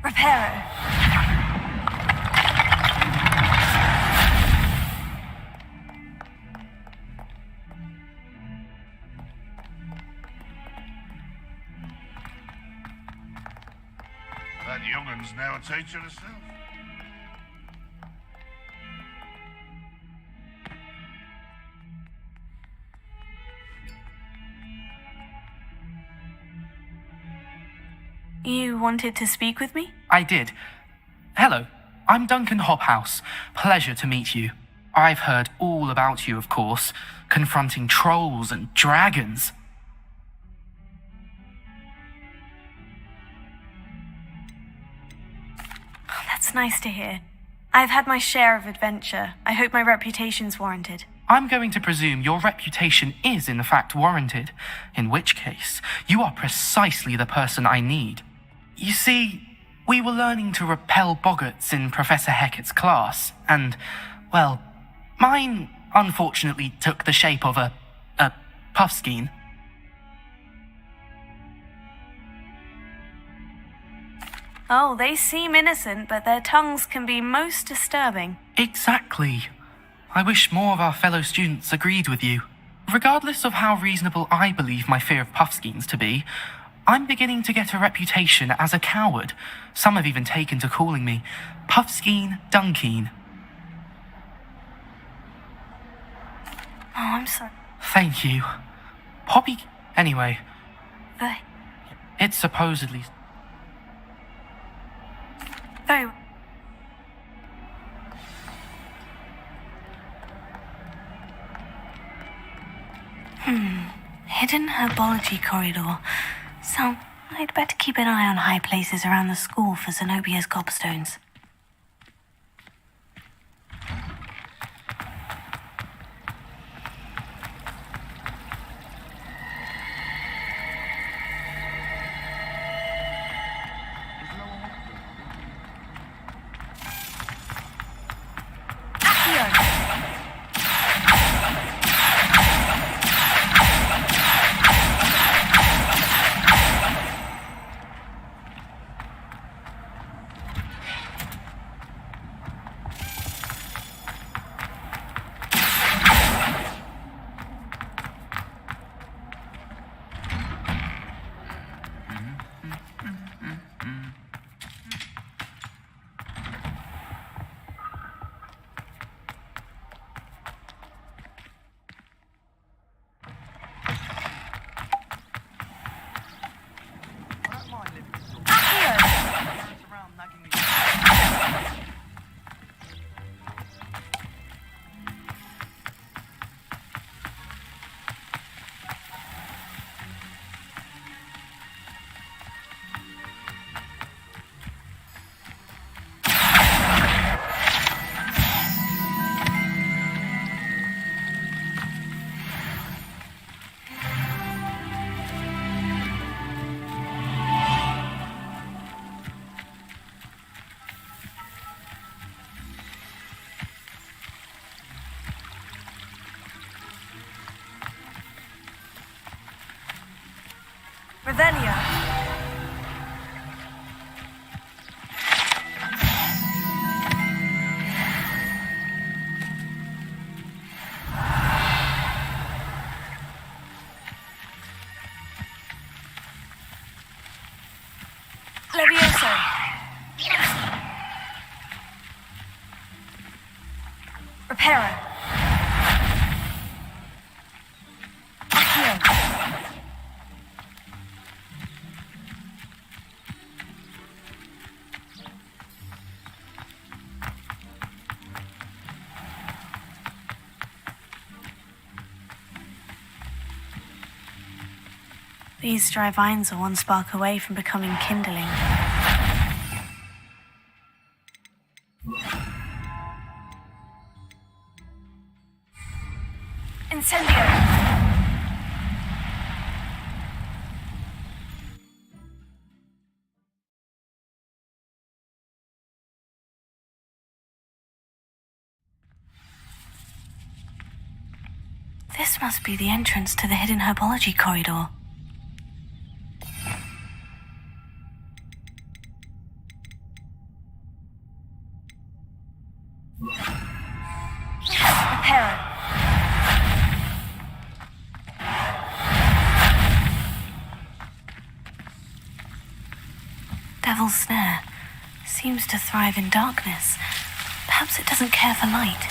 Reparo. That youngun's now a teacher herself. You wanted to speak with me? I did. Hello, I'm Duncan Hobhouse. Pleasure to meet you. I've heard all about you, of course, confronting trolls and dragons. That's nice to hear. I've had my share of adventure. I hope my reputation's warranted. I'm going to presume your reputation is in fact warranted, in which case, you are precisely the person I need. You see, we were learning to repel boggarts in Professor Hecat's class, and, well, mine unfortunately took the shape of a puffskein. Oh, they seem innocent, but their tongues can be most disturbing. Exactly. I wish more of our fellow students agreed with you. Regardless of how reasonable I believe my fear of puffskeins to be, I'm beginning to get a reputation as a coward. Some have even taken to calling me Puffskein Dunkeen. Oh, I'm sorry. Thank you. Poppy... Anyway, Very it's supposedly... well. Hidden herbology corridor. So, I'd better keep an eye on high places around the school for Zenobia's gobstones. Revelia. Levioso. Reparo. Accio. These dry vines are one spark away from becoming kindling. Incendio! This must be the entrance to the hidden herbology corridor. Reparo. Devil's Snare seems to thrive in darkness. Perhaps it doesn't care for light.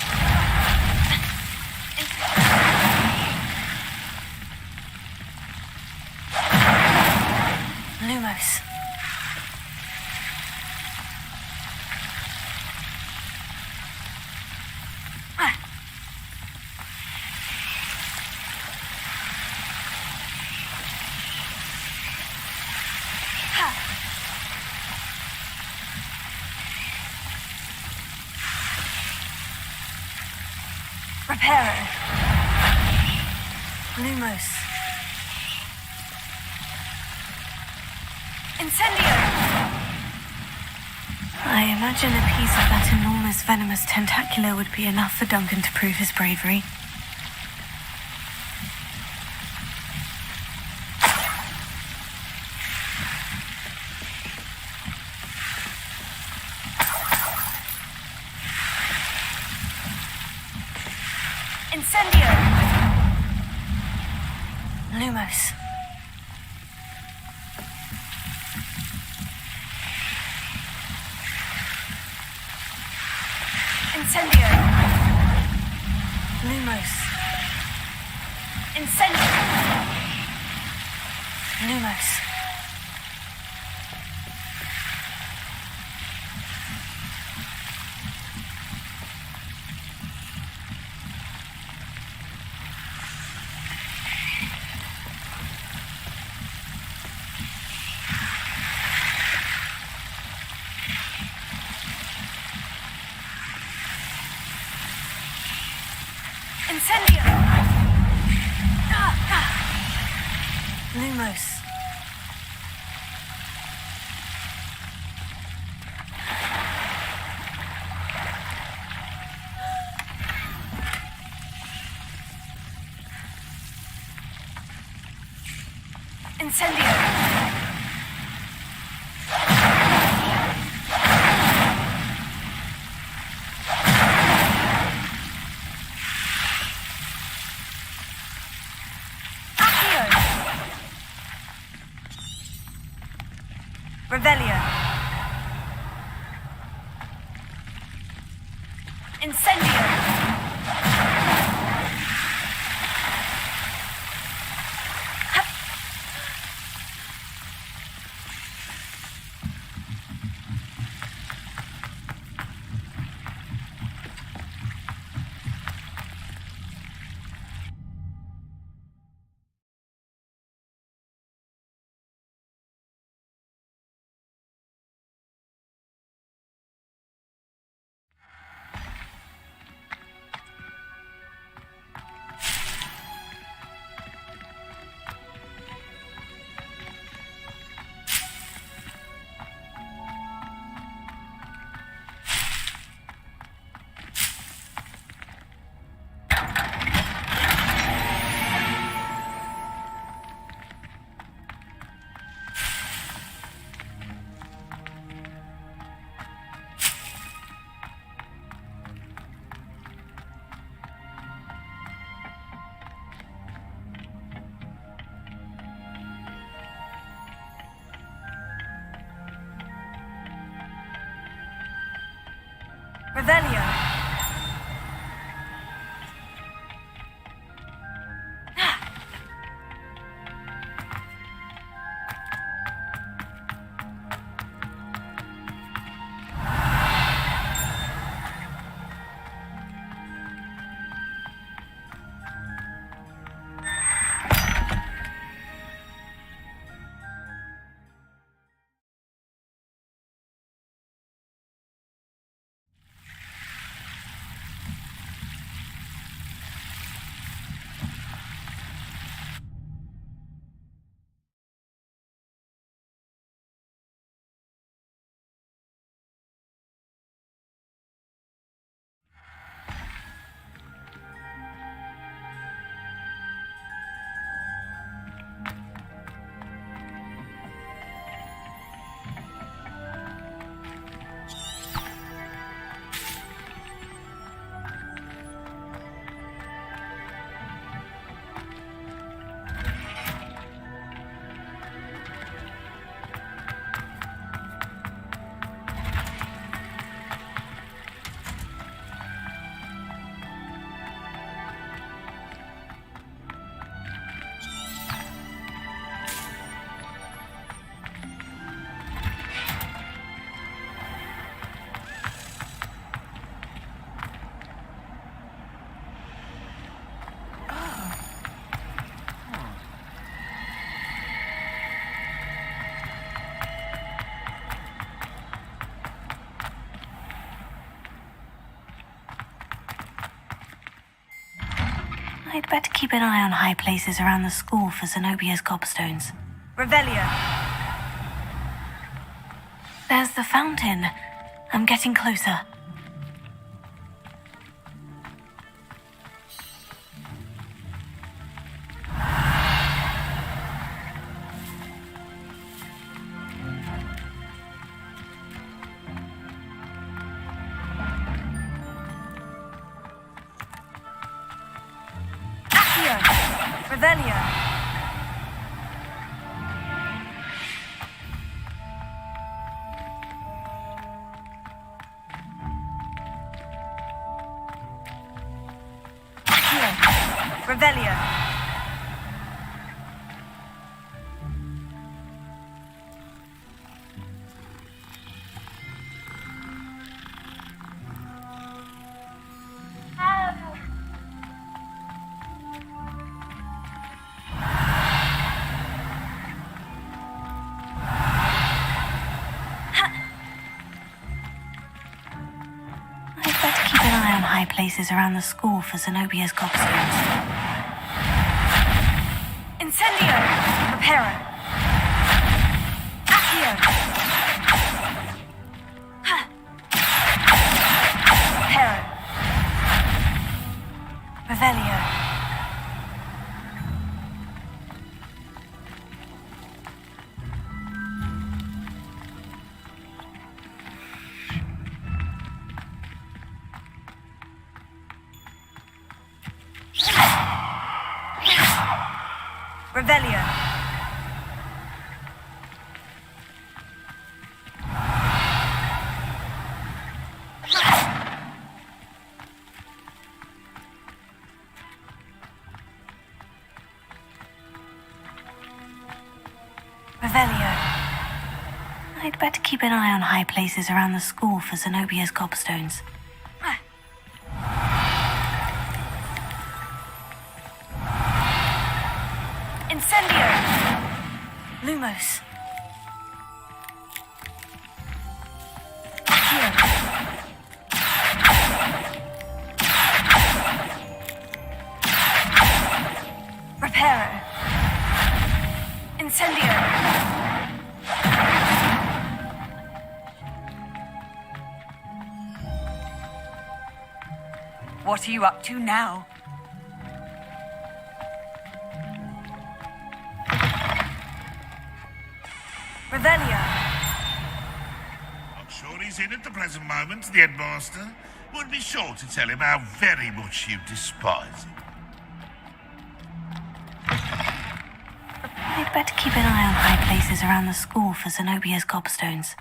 Lumos. Reparo. Lumos. Incendio! I imagine a piece of that enormous venomous tentacular would be enough for Duncan to prove his bravery. Incendio! Lumos. Incendio! Lumos. Incendio! Lumos. Incendio! Lumos. Incendio! Revelio. Incendio. Revelio. I'd better keep an eye on high places around the school for Zenobia's gobstones. Revelia. There's the fountain. I'm getting closer. Revelia. Revelia. Places around the school for Zenobia's gobstones. Incendio! Reparo! Accio! Reparo! Revelio! Revelia. Revelio. I'd better keep an eye on high places around the school for Zenobia's gobstones. Incendio! Lumos. Accio. Reparo. Incendio. What are you up to now? Revelia. I'm sure he's in at the present moment, the headmaster. Would be sure to tell him how very much you despise him. I'd better keep an eye on high places around the school for Zenobia's gobstones.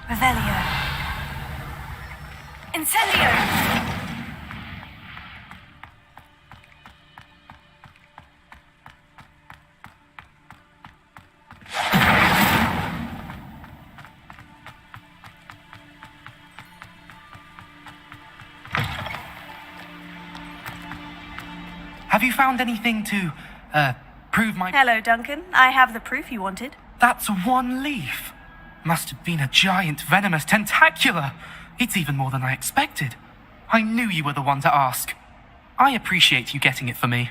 Revelio. Incendio! Have you found anything to, prove my... Hello, Duncan. I have the proof you wanted. That's one leaf. Must have been a giant venomous tentacula. It's even more than I expected. I knew you were the one to ask. I appreciate you getting it for me.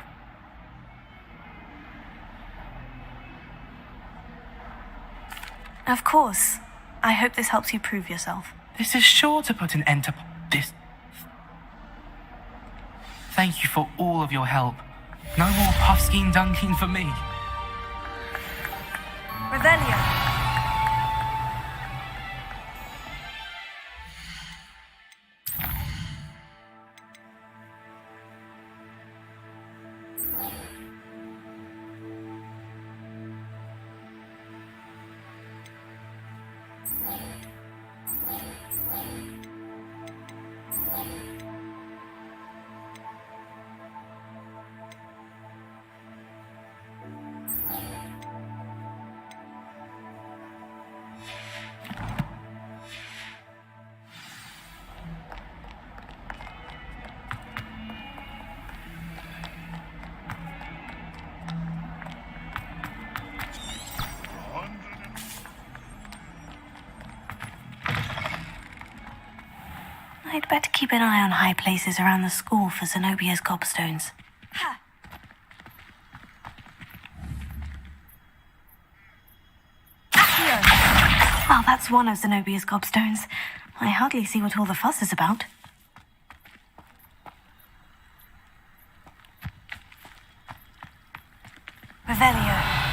Of course. I hope this helps you prove yourself. This is sure to put an end to this. Thank you for all of your help. No more Puffskein Dunking for me. Revelio. I'd better keep an eye on high places around the school for Zenobia's gobstones. Well, that's one of Zenobia's gobstones. I hardly see what all the fuss is about. Revelio.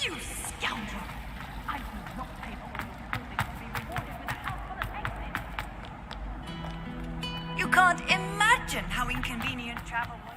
You scoundrel! I will not pay for all your building to be rewarded with a house full of exits. You can't imagine how inconvenient travel was.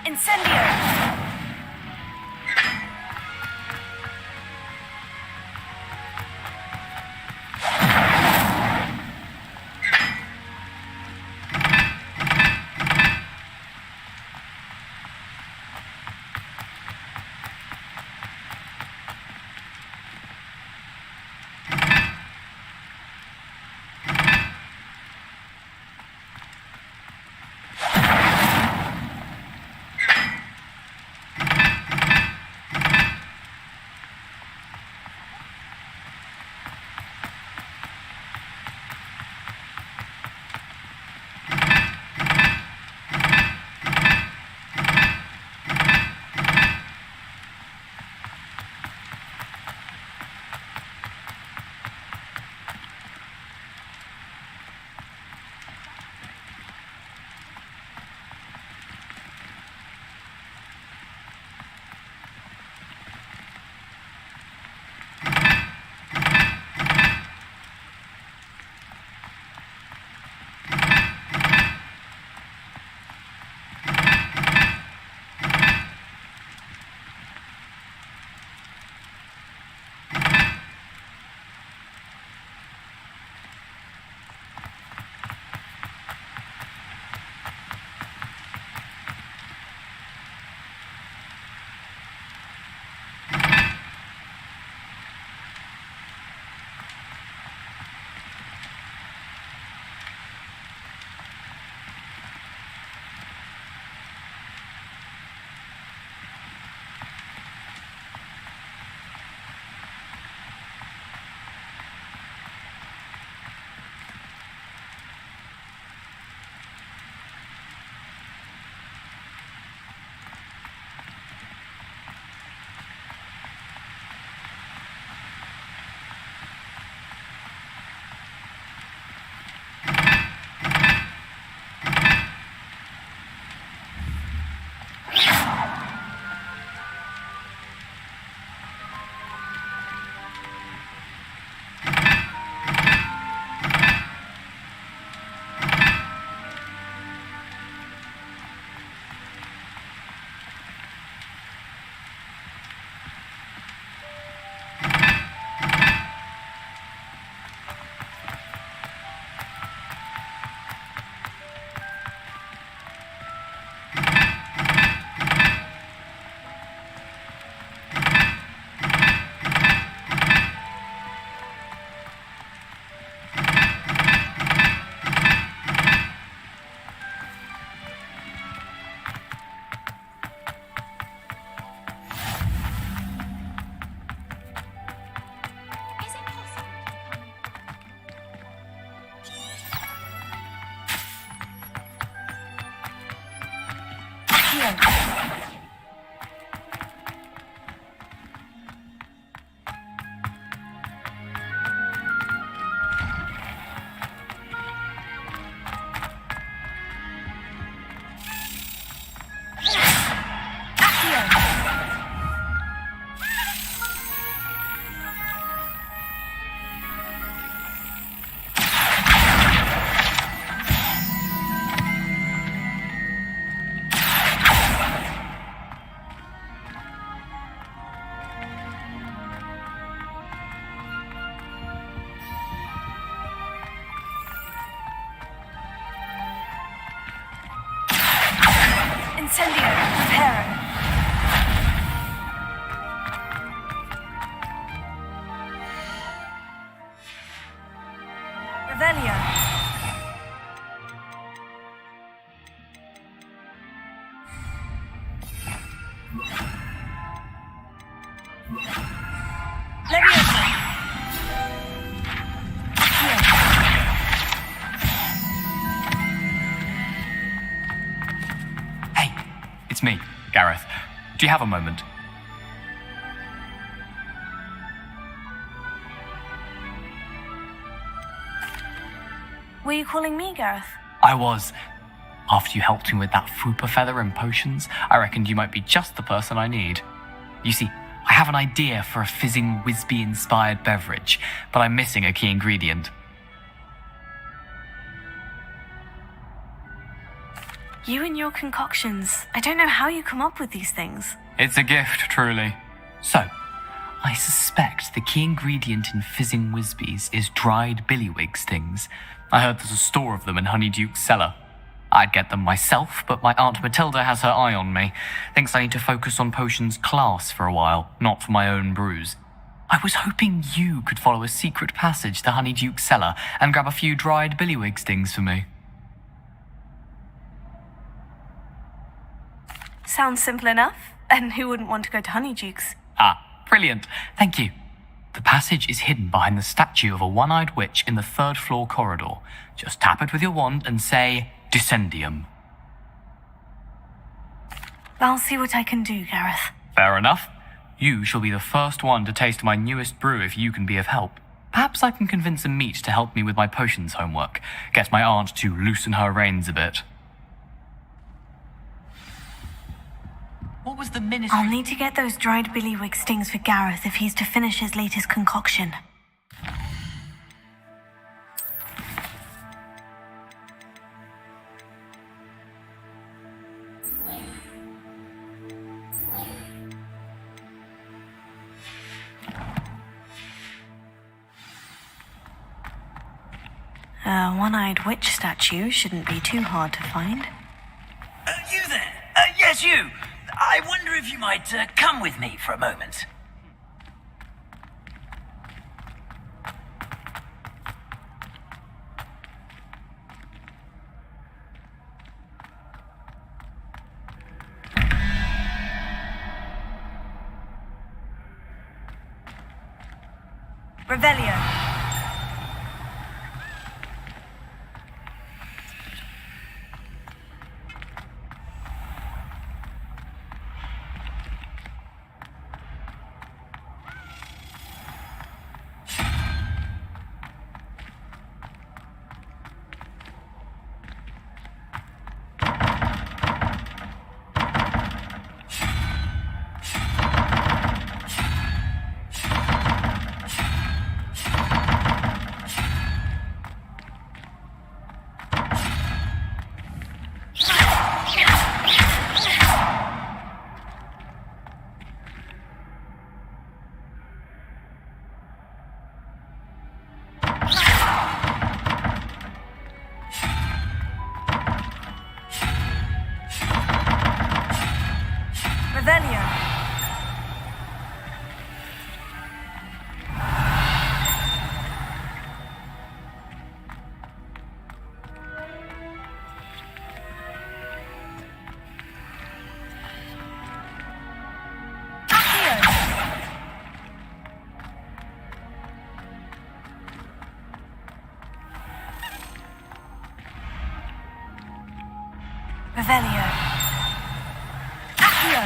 Incendio! Incendio. Preparo. Revelio. Leviosa. Hey, it's me, Gareth. Do you have a moment? Were you calling me, Gareth? I was. After you helped me with that fupa feather and potions, I reckoned you might be just the person I need. You see, I have an idea for a fizzing Whizbee-inspired beverage, but I'm missing a key ingredient. You and your concoctions. I don't know how you come up with these things. It's a gift, truly. So, I suspect the key ingredient in fizzing Whizbees is dried billywig stings. I heard there's a store of them in Honeyduke's cellar. I'd get them myself, but my Aunt Matilda has her eye on me. Thinks I need to focus on potions class for a while, not for my own brews. I was hoping you could follow a secret passage to Honeyduke's cellar and grab a few dried billywig stings for me. Sounds simple enough. And who wouldn't want to go to Honeyduke's? Ah, brilliant. Thank you. The passage is hidden behind the statue of a one-eyed witch in the third-floor corridor. Just tap it with your wand and say, Descendium. I'll see what I can do, Gareth. Fair enough. You shall be the first one to taste my newest brew if you can be of help. Perhaps I can convince a meat to help me with my potions homework. Get my aunt to loosen her reins a bit. What was the ministry? I'll need to get those dried billywig stings for Gareth if he's to finish his latest concoction. A one-eyed witch statue shouldn't be too hard to find. You there? Yes, you. I wonder if you might come with me for a moment. Revelio. Revelio. Revelio. Accio.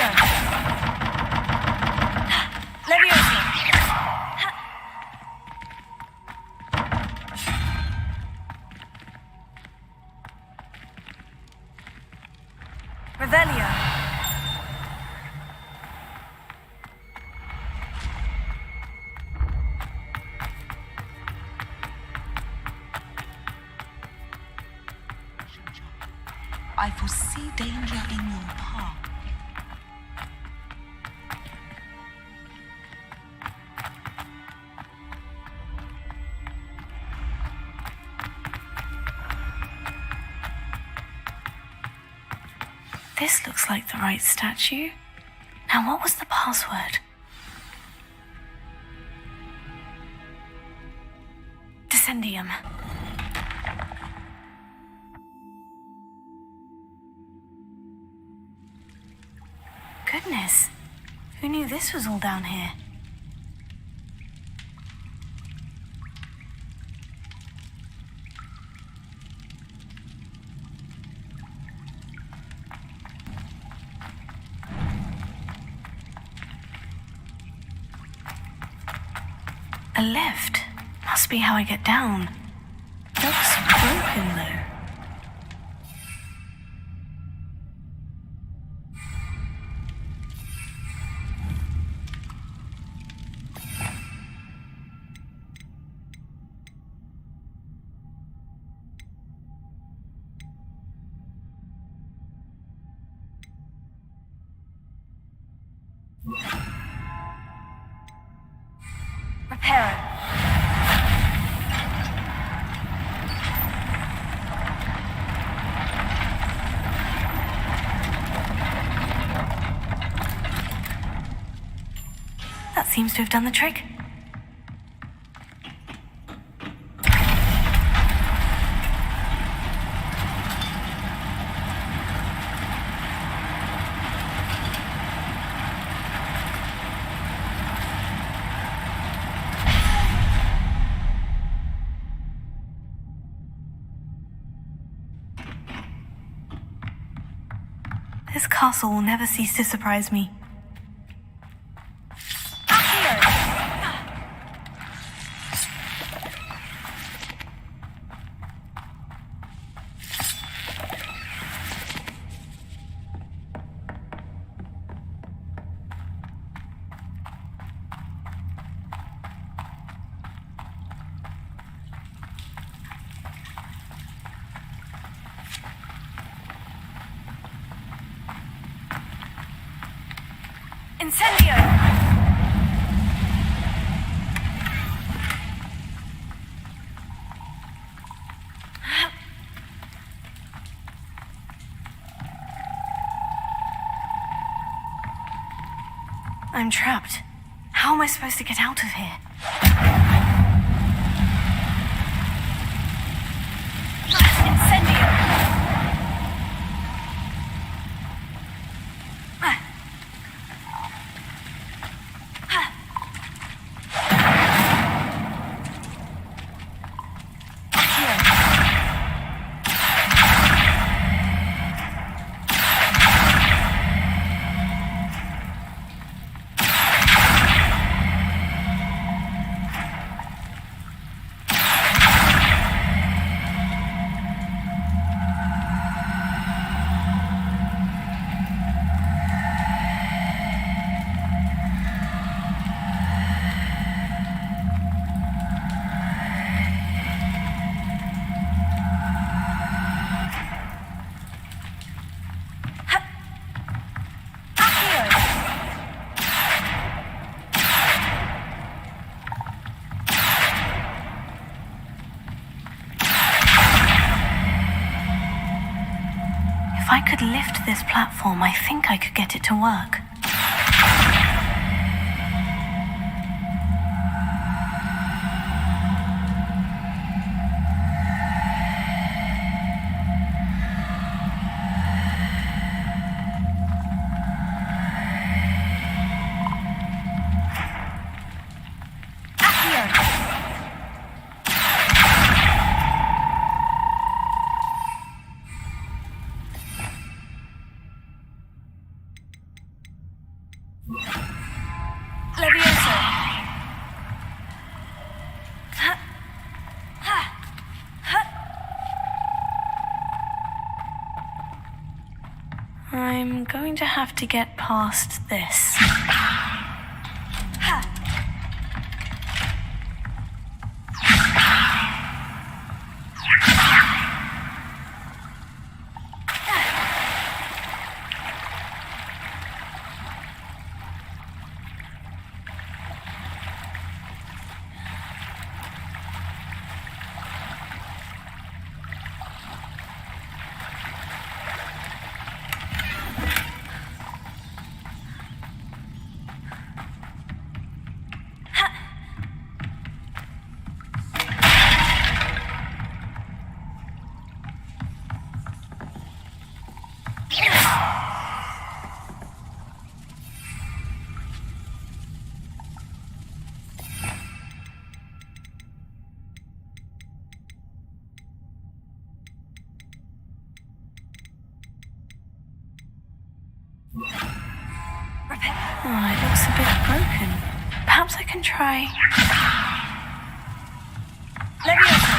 Accio! Leviosa! Revelio! I foresee danger in your path. This looks like the right statue. Now, what was the password? Descendium. Goodness, who knew this was all down here? A lift. Must be how I get down. Looks broken though. Repair it. That seems to have done the trick. This castle will never cease to surprise me. Incendio! I'm trapped. How am I supposed to get out of here? Incendio! If I could lift this platform, I think I could get it to work. Levioso. I'm going to have to get past this. Oh, it looks a bit broken. Perhaps I can try... Levioso!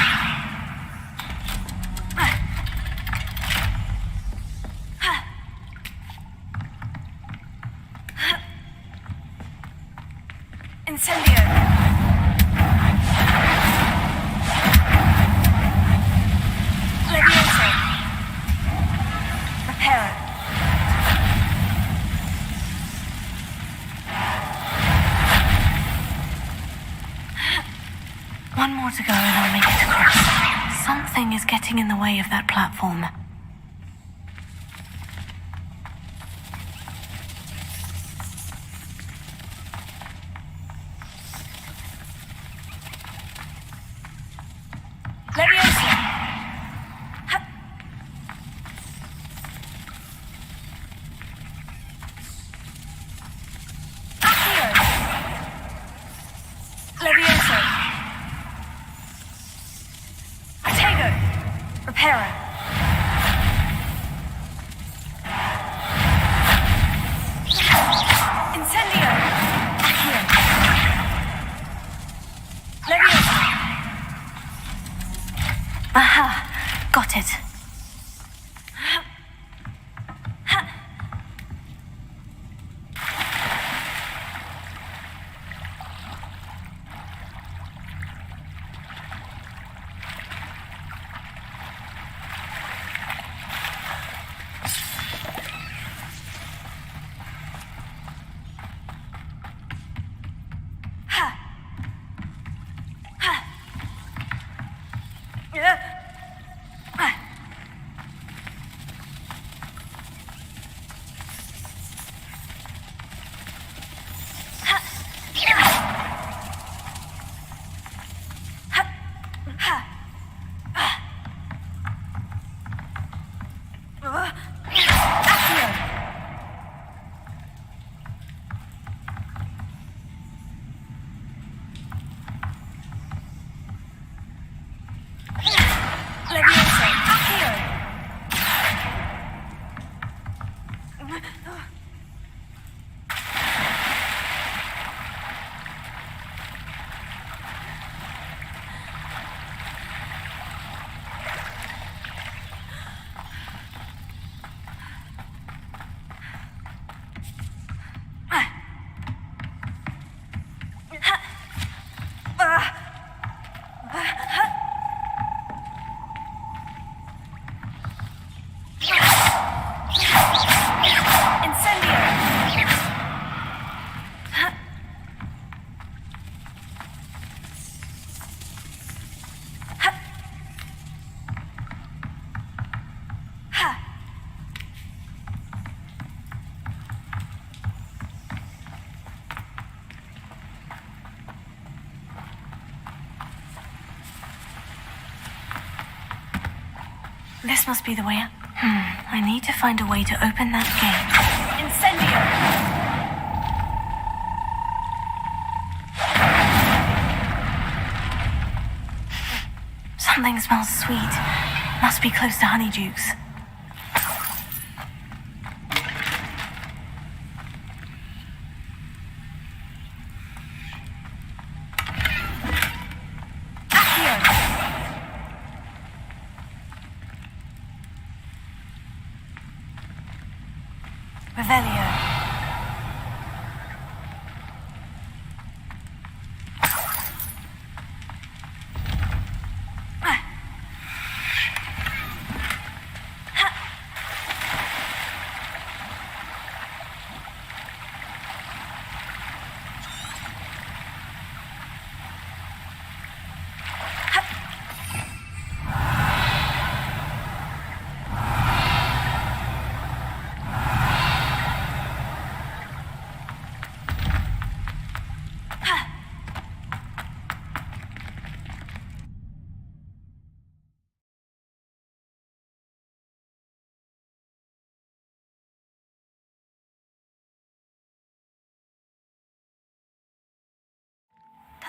Incendio! Levioso! Reparo! One more to go and I'll make it across. Something is getting in the way of that platform. Leviosa! Accio! Leviosa! Reparo. Incendio. Accio. Leviosa. Aha, got it. This must be the way out. I need to find a way to open that gate. Incendio! Something smells sweet. Must be close to Honeydukes. Revelio.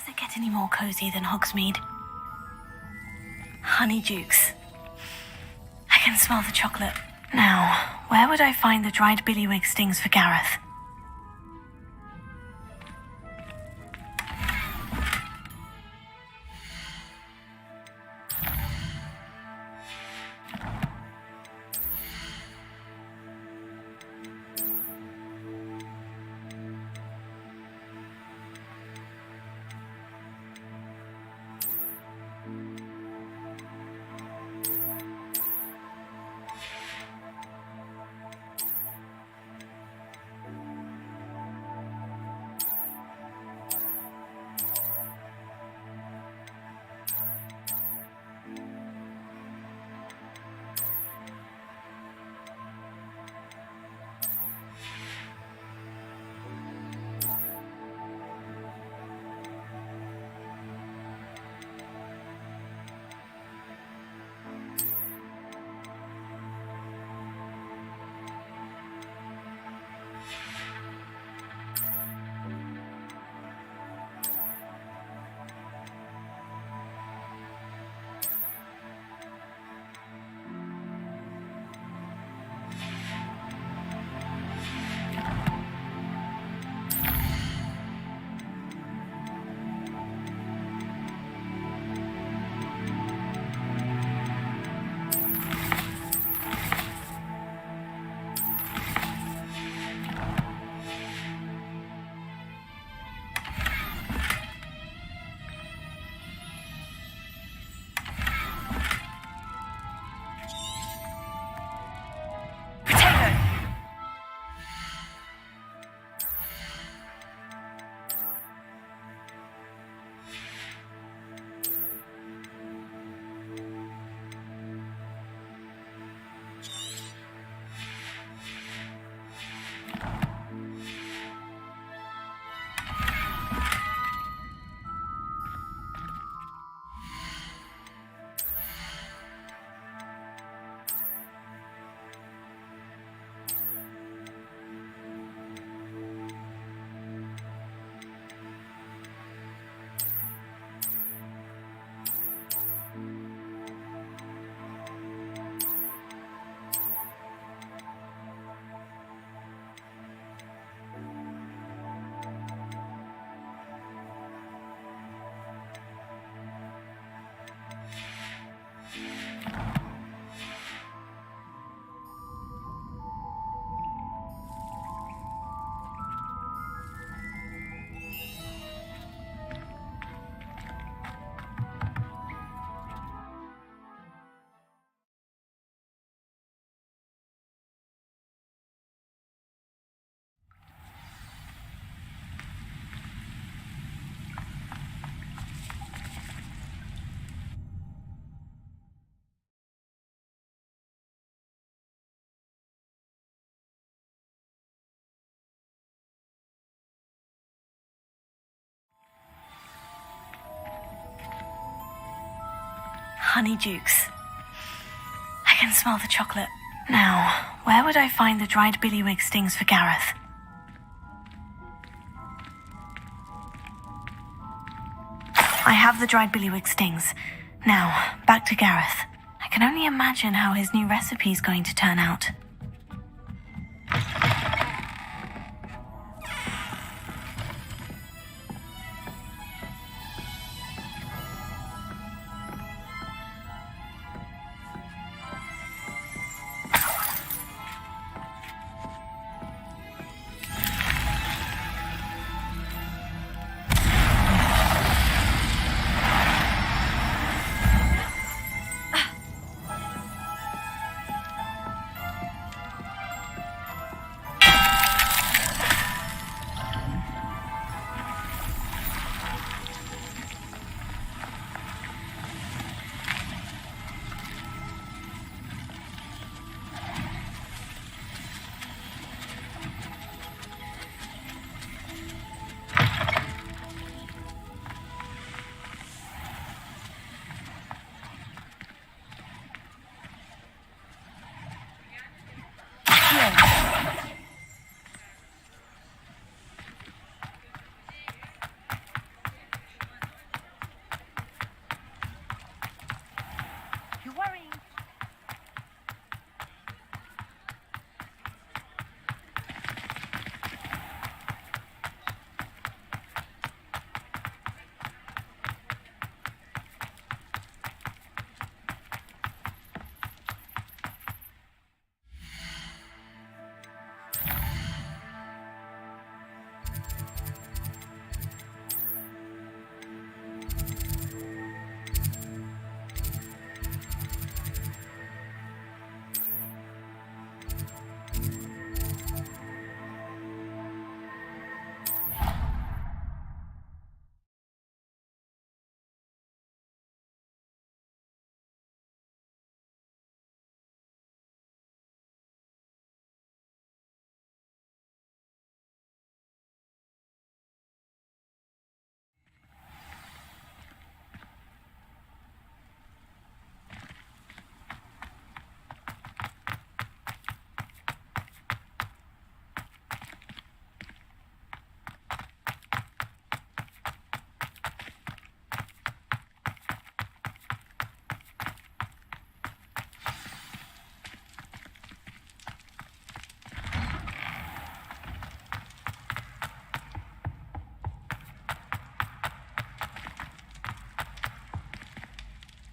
Does it get any more cozy than Hogsmeade? Honeydukes. I can smell the chocolate. Now, where would I find the dried billywig stings for Gareth? Honeydukes. I can smell the chocolate. Now, where would I find the dried billywig stings for Gareth? I have the dried billywig stings. Now, back to Gareth. I can only imagine how his new recipe's going to turn out.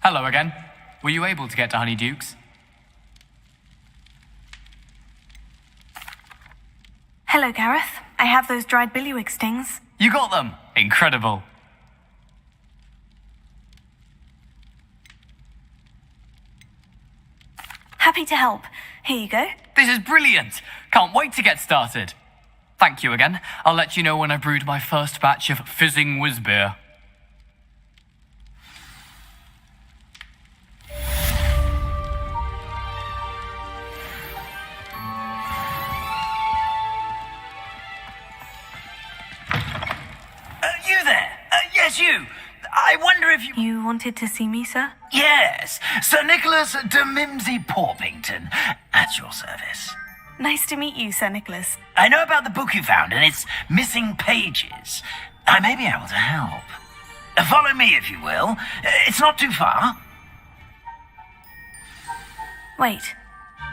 Hello again. Were you able to get to Honeydukes? Hello, Gareth. I have those dried billywig stings. You got them! Incredible. Happy to help. Here you go. This is brilliant! Can't wait to get started. Thank you again. I'll let you know when I've brewed my first batch of fizzing whiz-beer. You there? Yes, you. I wonder if you... You wanted to see me, sir? Yes, Sir Nicholas de Mimsy Porpington, at your service. Nice to meet you, Sir Nicholas. I know about the book you found and its missing pages. I may be able to help. Follow me, if you will. It's not too far. Wait,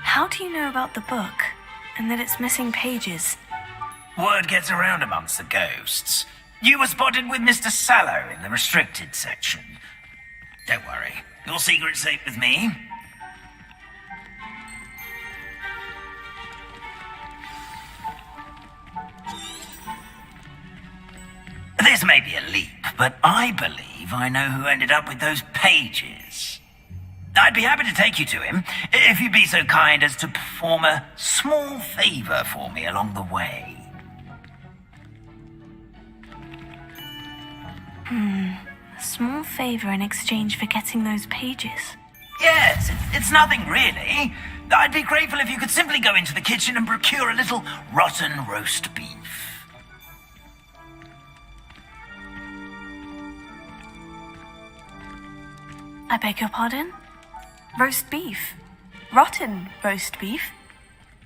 how do you know about the book and that it's missing pages? Word gets around amongst the ghosts. You were spotted with Mr. Sallow in the restricted section. Don't worry, your secret's safe with me. This may be a leap, but I believe I know who ended up with those pages. I'd be happy to take you to him, if you'd be so kind as to perform a small favor for me along the way. A small favor in exchange for getting those pages. Yes, it's nothing really. I'd be grateful if you could simply go into the kitchen and procure a little rotten roast beef. I beg your pardon? Roast beef? Rotten roast beef?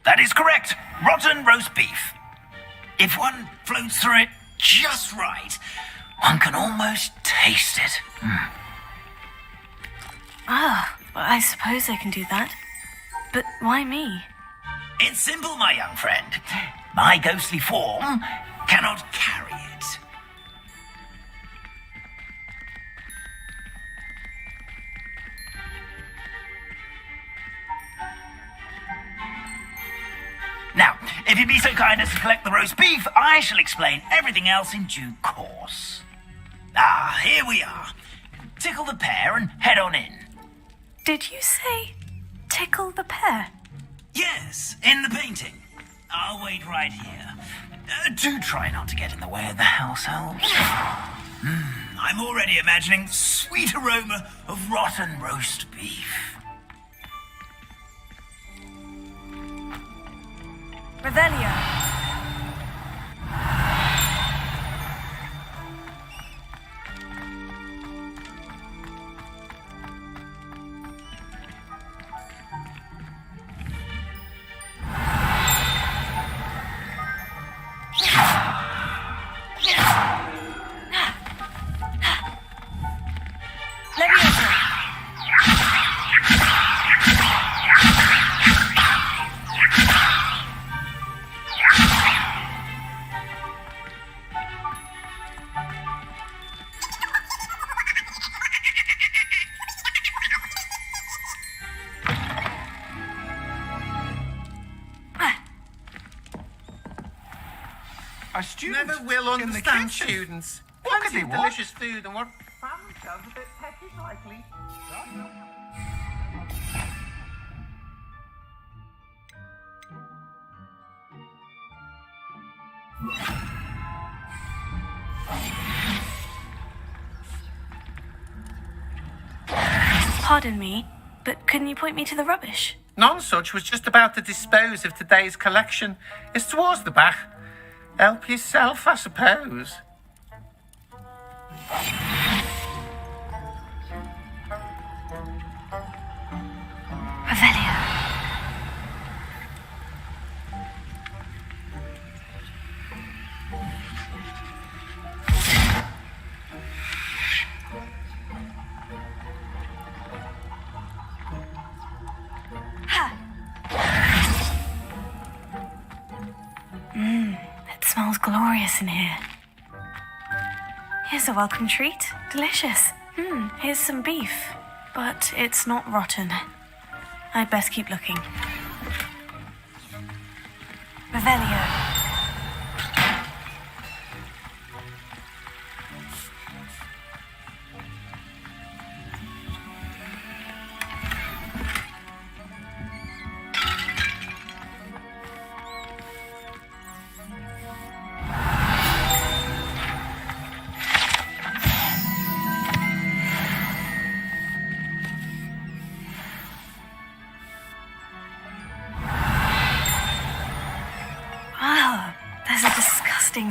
That is correct. Rotten roast beef. If one floats through it just right, one can almost taste it. Ah, well, I suppose I can do that. But why me? It's simple, my young friend. My ghostly form cannot carry it. Now, if you'd be so kind as to collect the roast beef, I shall explain everything else in due course. Ah, here we are. Tickle the pear and head on in. Did you say tickle the pear? Yes, in the painting. I'll wait right here. Do try not to get in the way of the house elves. I'm already imagining the sweet aroma of rotten roast beef. Revelio. Our students never will understand students. What could they want? Delicious food and what found themselves a bit peckish likely. Pardon me, but couldn't you point me to the rubbish? Nonsuch was just about to dispose of today's collection. It's towards the back. Help yourself, I suppose. Revelio. It smells glorious in here. Here's a welcome treat. Delicious. Here's some beef. but it's not rotten. I'd best keep looking. Revelio.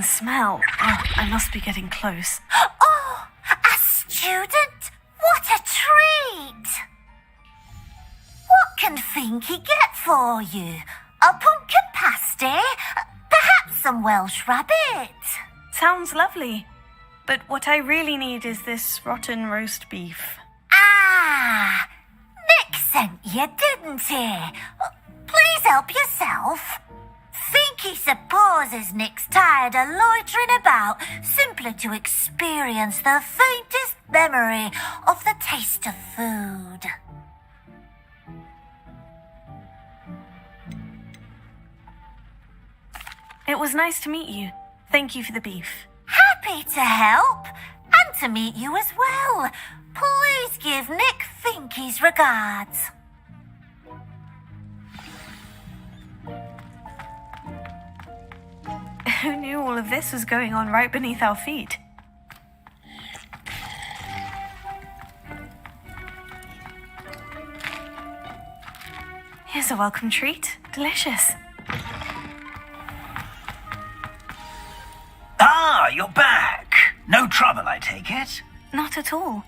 Smell. Oh, I must be getting close. Oh, a student? What a treat! What can Finky get for you? A pumpkin pasty? Perhaps some Welsh rabbit? Sounds lovely. But what I really need is this rotten roast beef. Ah! Nick sent you, didn't he? Please help yourself. Finky supposes Nick's tired of loitering about simply to experience the faintest memory of the taste of food. It was nice to meet you. Thank you for the beef. Happy to help, and to meet you as well. Please give Nick Finky's regards. Who knew all of this was going on right beneath our feet? Here's a welcome treat. Delicious. Ah, you're back. No trouble, I take it? Not at all.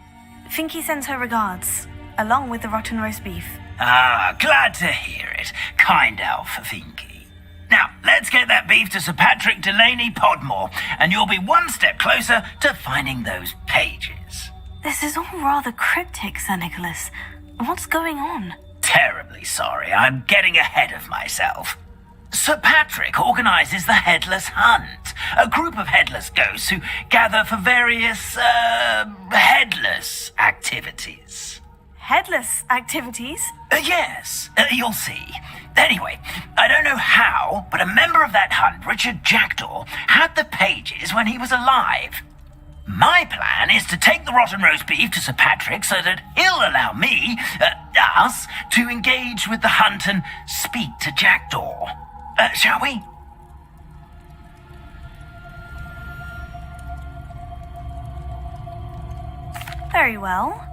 Finky sends her regards, along with the rotten roast beef. Ah, glad to hear it. Kind elf for Finky. Now, let's get that beef to Sir Patrick Delaney Podmore, and you'll be one step closer to finding those pages. This is all rather cryptic, Sir Nicholas. What's going on? Terribly sorry, I'm getting ahead of myself. Sir Patrick organises the Headless Hunt, a group of headless ghosts who gather for various, headless activities. Headless activities? Yes, you'll see. Anyway, I don't know how, but a member of that hunt, Richard Jackdaw, had the pages when he was alive. My plan is to take the rotten roast beef to Sir Patrick so that he'll allow me, us, to engage with the hunt and speak to Jackdaw. Shall we? Very well.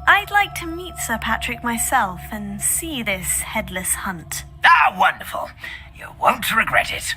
I'd like to meet Sir Patrick myself and see this headless hunt. Ah, wonderful. You won't regret it.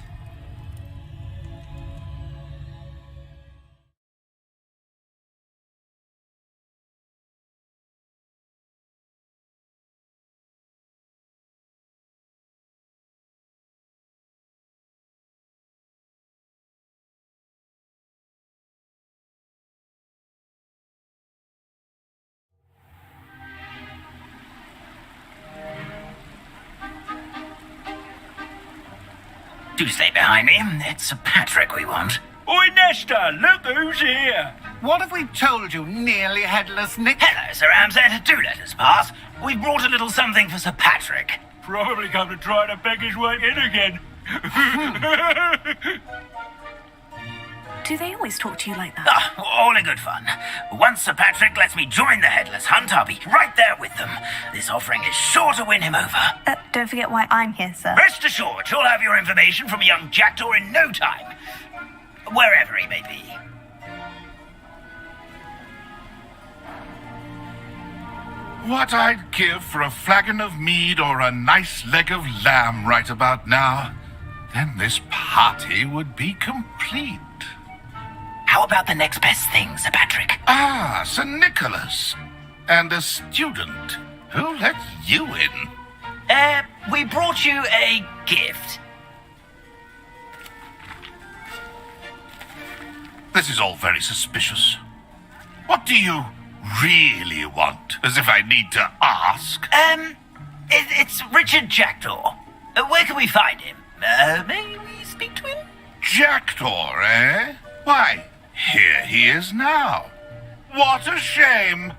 Do stay behind me. It's Sir Patrick we want. Oi, Nesta, look who's here. What have we told you, nearly headless Nick? Hello, Sir Ramsay. Do let us pass. We've brought a little something for Sir Patrick. Probably come to try to beg his way in again. Do they always talk to you like that? Ah, all in good fun. Once Sir Patrick lets me join the Headless Hunt, I'll be right there with them. This offering is sure to win him over. Don't forget why I'm here, sir. Rest assured, you'll have your information from young Jackdaw in no time. Wherever he may be. What I'd give for a flagon of mead or a nice leg of lamb right about now. Then this party would be complete. How about the next best thing, Sir Patrick? Ah, Sir Nicholas. And a student. Who let you in? We brought you a gift. This is all very suspicious. What do you really want? As if I need to ask. It's Richard Jackdaw. Where can we find him? May we speak to him? Jackdaw, eh? Why, here he is now. What a shame.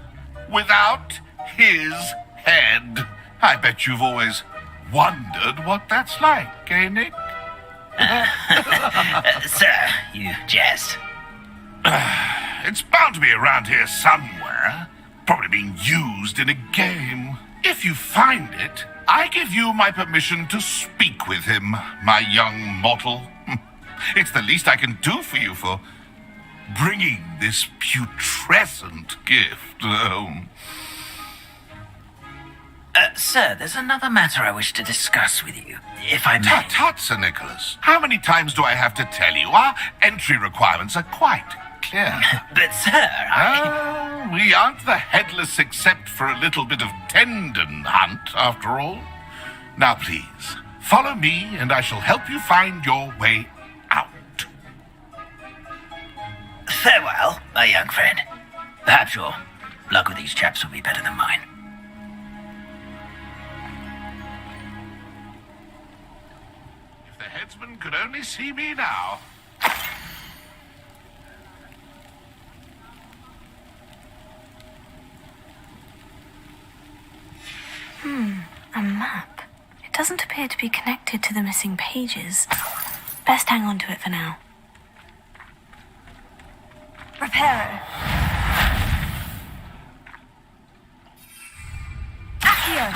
Without his head. I bet you've always wondered what that's like, eh, Nick? Sir, you jest. It's bound to be around here somewhere. Probably being used in a game. If you find it, I give you my permission to speak with him, my young mortal. It's the least I can do for you for bringing this putrescent gift home. Sir, there's another matter I wish to discuss with you, if I may. Tut, tut, Sir Nicholas. How many times do I have to tell you? Our entry requirements are quite clear. But, sir, we aren't the headless except for a little bit of tendon hunt, after all. Now, please, follow me, and I shall help you find your way out. Farewell, my young friend. Perhaps your luck with these chaps will be better than mine. If the headsman could only see me now. A map. It doesn't appear to be connected to the missing pages. Best hang on to it for now. Reparo. Accio.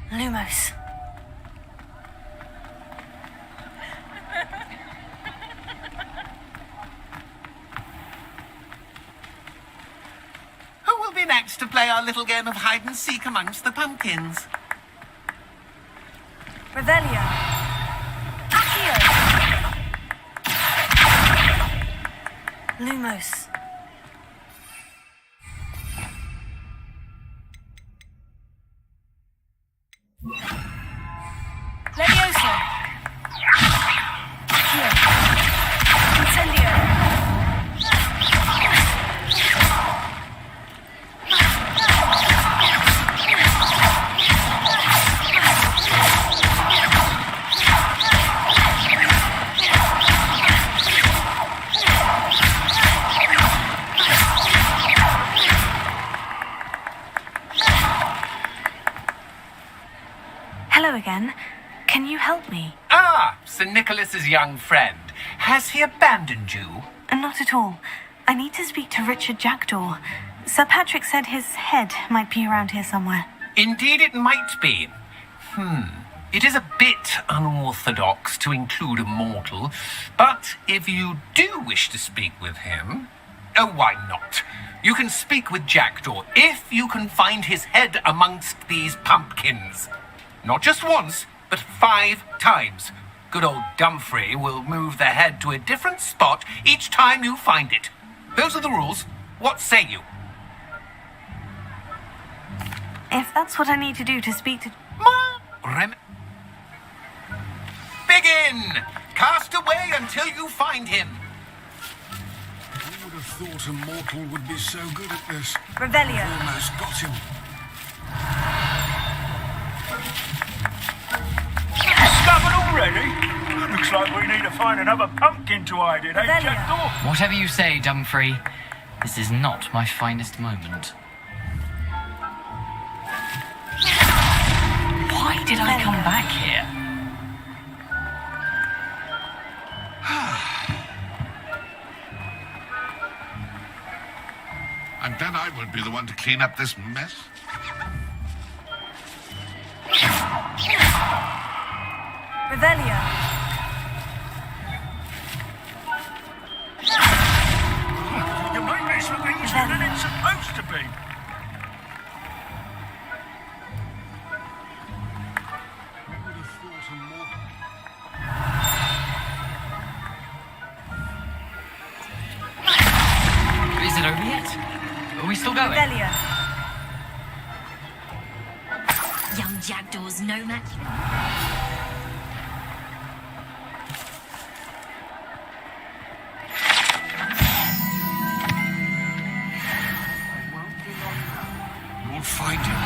Lumos. Who will be next to play our little game of hide and seek amongst the pumpkins? Revelio. Accio. Lumos. Levioso. Accio. Incendio. Hello again. Can you help me? Ah, Sir Nicholas's young friend. Has he abandoned you? Not at all. I need to speak to Richard Jackdaw. Sir Patrick said his head might be around here somewhere. Indeed it might be. It is a bit unorthodox to include a mortal, but if you do wish to speak with him, oh, why not? You can speak with Jackdaw if you can find his head amongst these pumpkins. Not just once, but 5 times. Good old Dumfrey will move the head to a different spot each time you find it. Those are the rules. What say you? If that's what I need to do to speak to... Begin! Cast away until you find him. Who would have thought a mortal would be so good at this? Revelio. I've almost got him. Discovered already? Looks like we need to find another pumpkin to hide in, eh, Jackdaw? Whatever you say, Dumfrey. This is not my finest moment. Why did I come back here? I'm glad I won't be the one to clean up this mess. Revelio. You make this look easier than it's supposed to be. Is it over yet? Are we still going? Revelio. Young Jackdaw's no match. find him.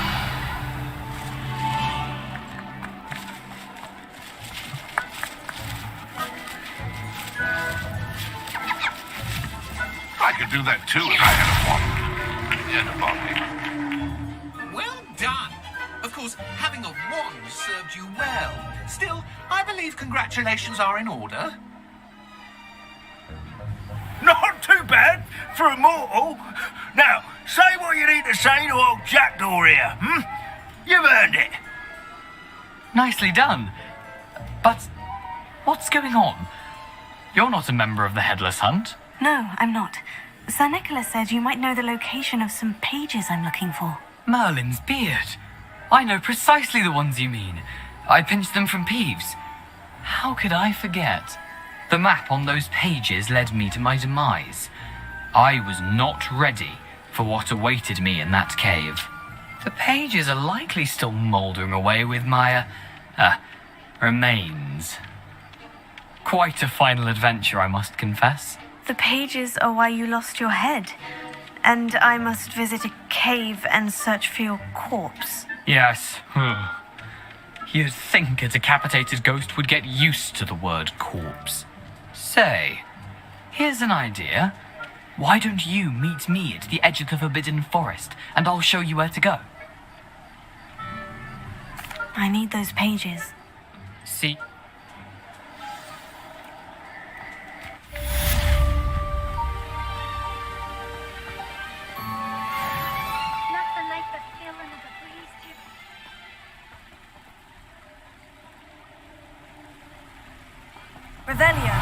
I could do that too if I had a wand and a body. Well done. Of course, having a wand served you well. Still, I believe congratulations are in order. Not too bad for a mortal. Now, say what you need to say to old Jackdaw here, You've earned it. Nicely done. But what's going on? You're not a member of the Headless Hunt. No, I'm not. Sir Nicholas said you might know the location of some pages I'm looking for. Merlin's beard. I know precisely the ones you mean. I pinched them from Peeves. How could I forget? The map on those pages led me to my demise. I was not ready for what awaited me in that cave. The pages are likely still mouldering away with my, remains. Quite a final adventure, I must confess. The pages are why you lost your head, and I must visit a cave and search for your corpse. Yes. You'd think a decapitated ghost would get used to the word corpse. Say, here's an idea. Why don't you meet me at the edge of the Forbidden Forest, and I'll show you where to go? I need those pages. See? Nothing like the feeling of the breeze to... Revelio.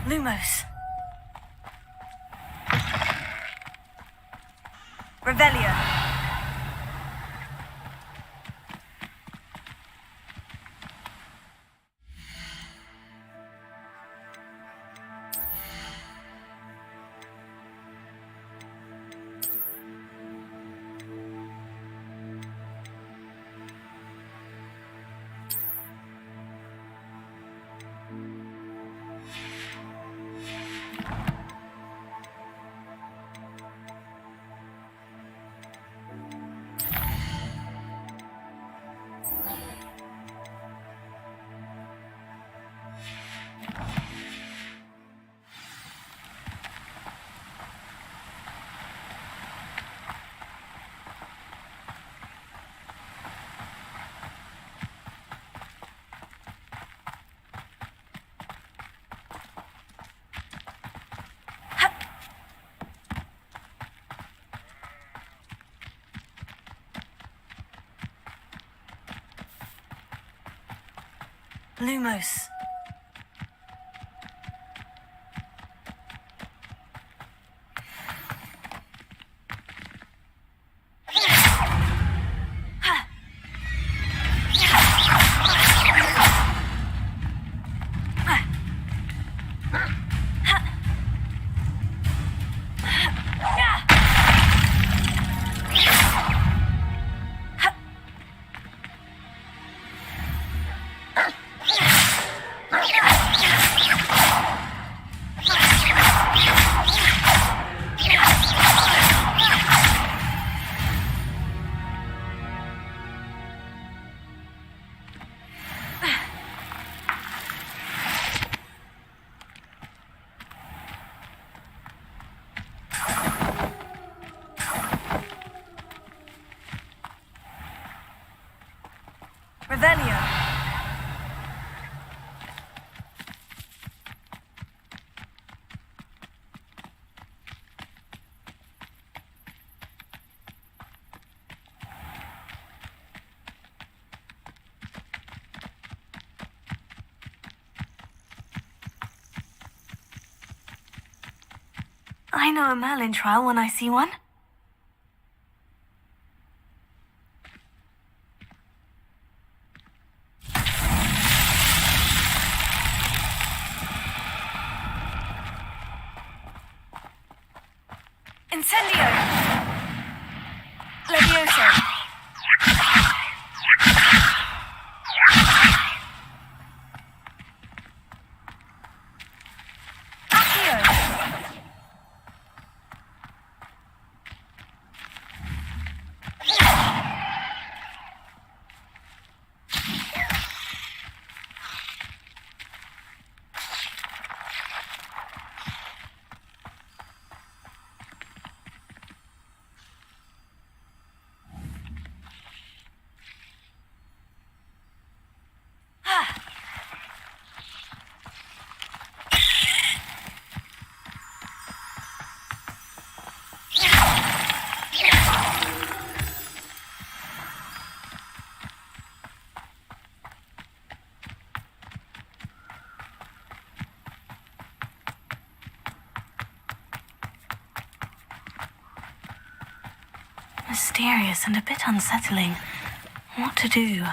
Lumos. Revelio. Lumos. Revelio. I know a Merlin trial when I see one. Incendio! Levioso! Mysterious and a bit unsettling. What to do?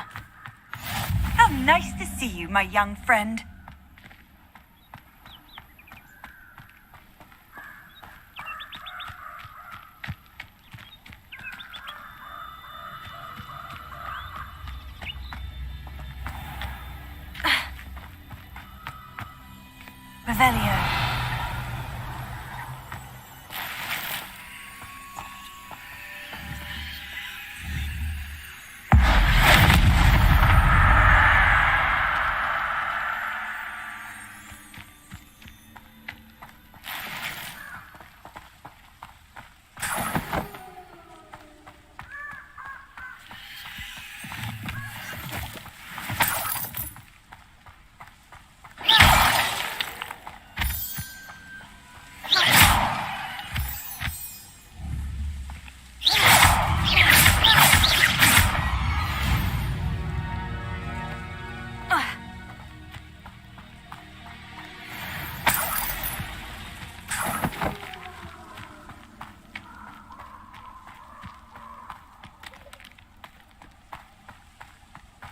How nice to see you, my young friend. Revelio.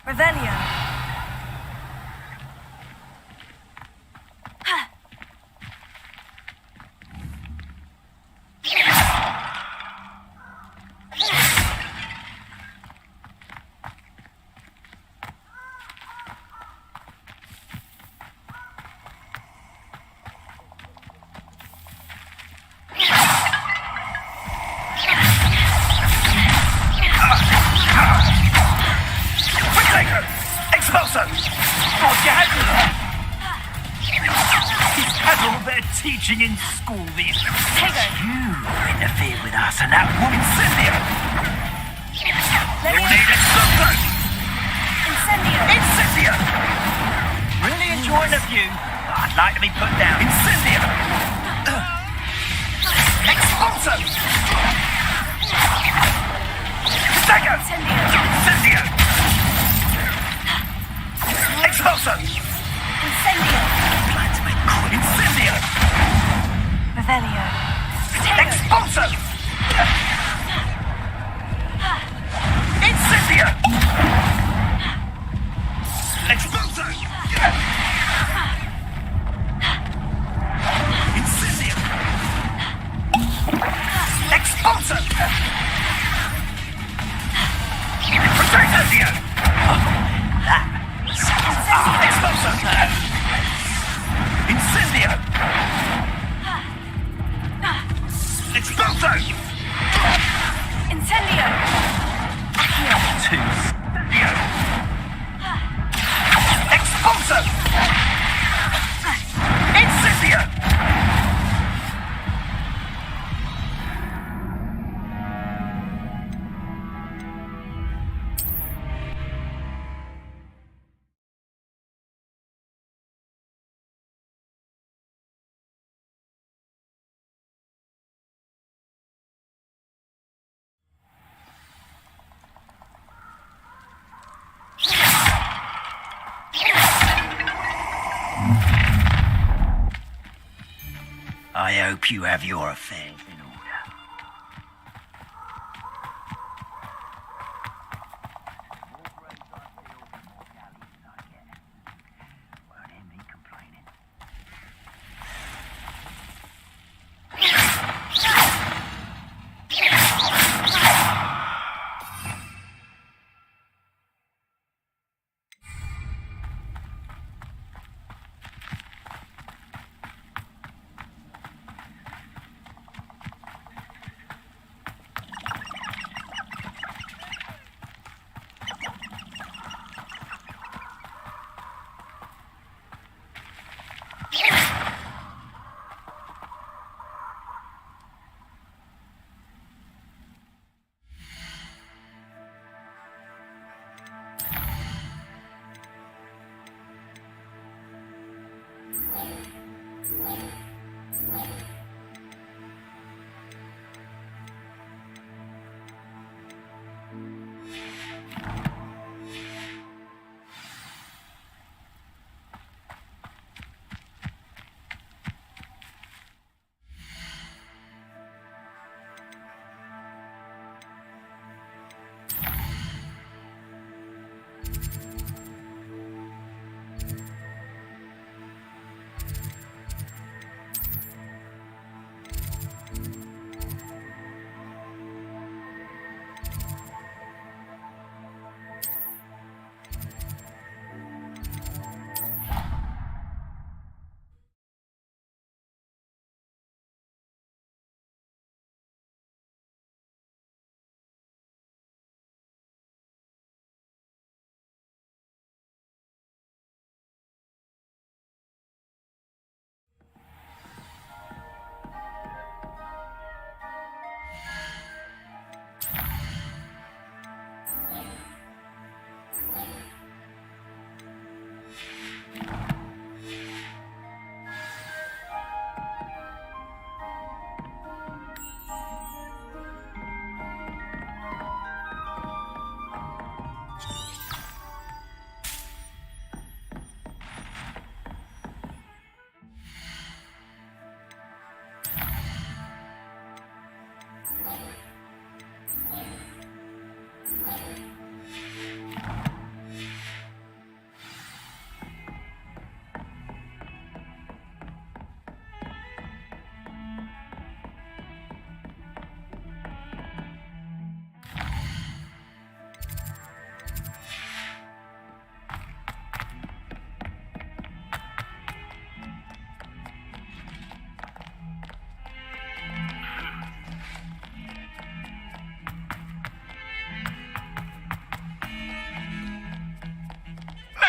Revelio. Teaching in school these days. You interfered with us and that woman Cynthia. You'll need explosion. Incendio. Incendio. Really enjoying the view. I'd like to be put down. Incendio. Expulso. Stagger. Incendio. Expulso. Incendio. Incendio. Revelio. Expulso. Incendio. Expulso. Incendio. Expulso. Incendio. Expulso. Incendio. Expulso. Incendio. Two. Expulso. Incendio. I hope you have your affairs in order.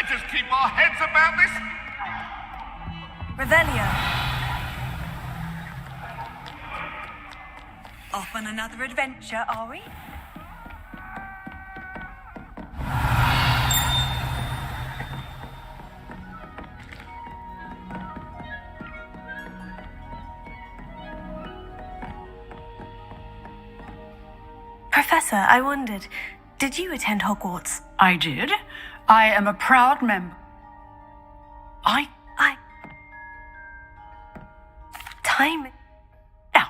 Let us keep our heads about this. Revelio. Off on another adventure, are we? Professor, I wondered, did you attend Hogwarts? I did. I am a proud member. Time. Now.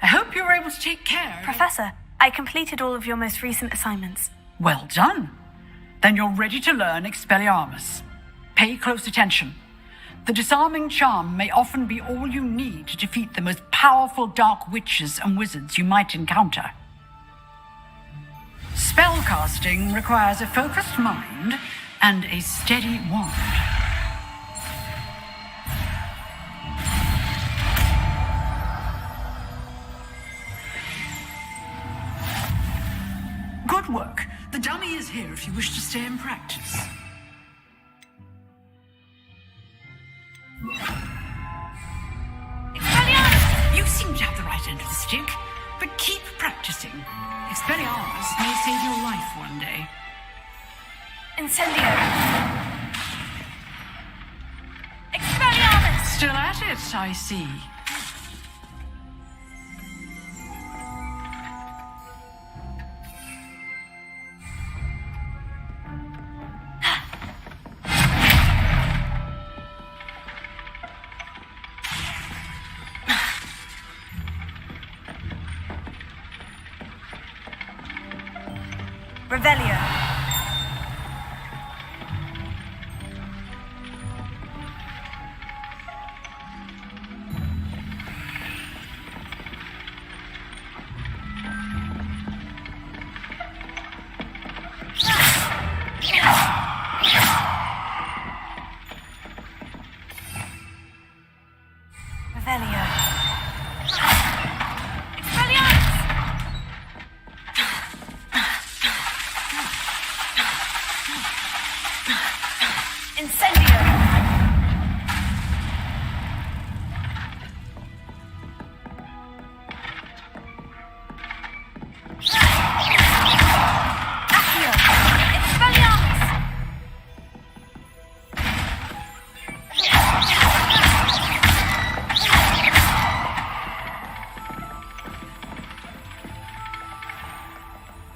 I hope you're able to take care. Professor, I completed all of your most recent assignments. Well done. Then you're ready to learn Expelliarmus. Pay close attention. The disarming charm may often be all you need to defeat the most powerful dark witches and wizards you might encounter. Spellcasting requires a focused mind and a steady wand. Good work. The dummy is here if you wish to stay and practice. Expelliarmus! You seem to have the right end of the stick, but keep practicing. Expelliarmus may save your life one day. Incendio! Expelliarmus! Still at it, I see. Revelio. Revelio.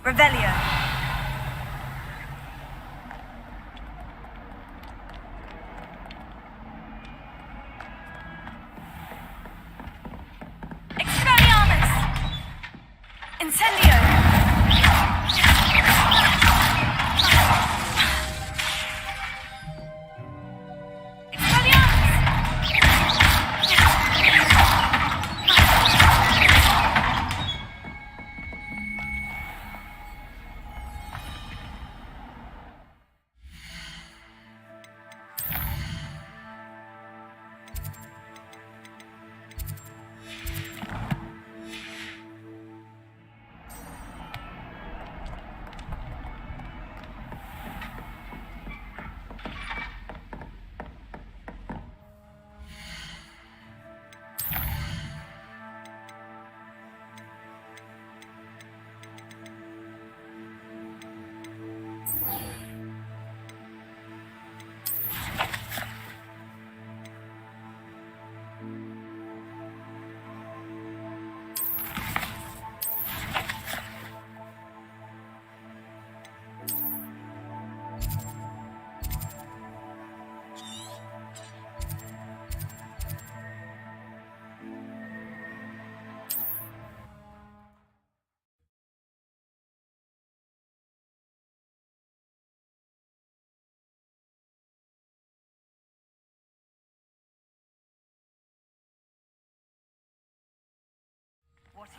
Revelio. Expelliarmus! Incendio!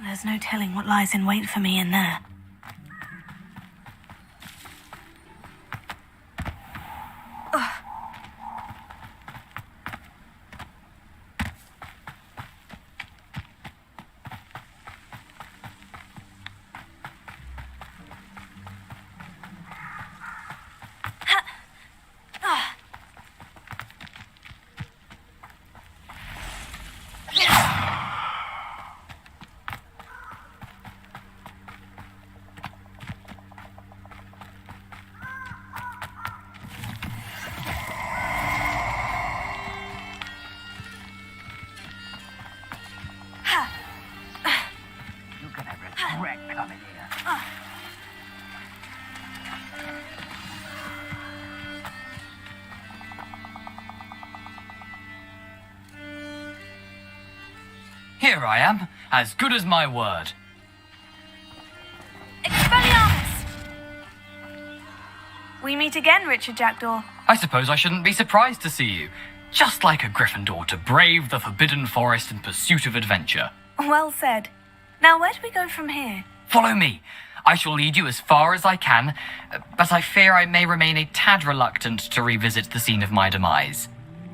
There's no telling what lies in wait for me in there. Here I am, as good as my word. We meet again, Richard Jackdaw. I suppose I shouldn't be surprised to see you. Just like a Gryffindor to brave the Forbidden Forest in pursuit of adventure. Well said. Now, where do we go from here? Follow me. I shall lead you as far as I can, but I fear I may remain a tad reluctant to revisit the scene of my demise.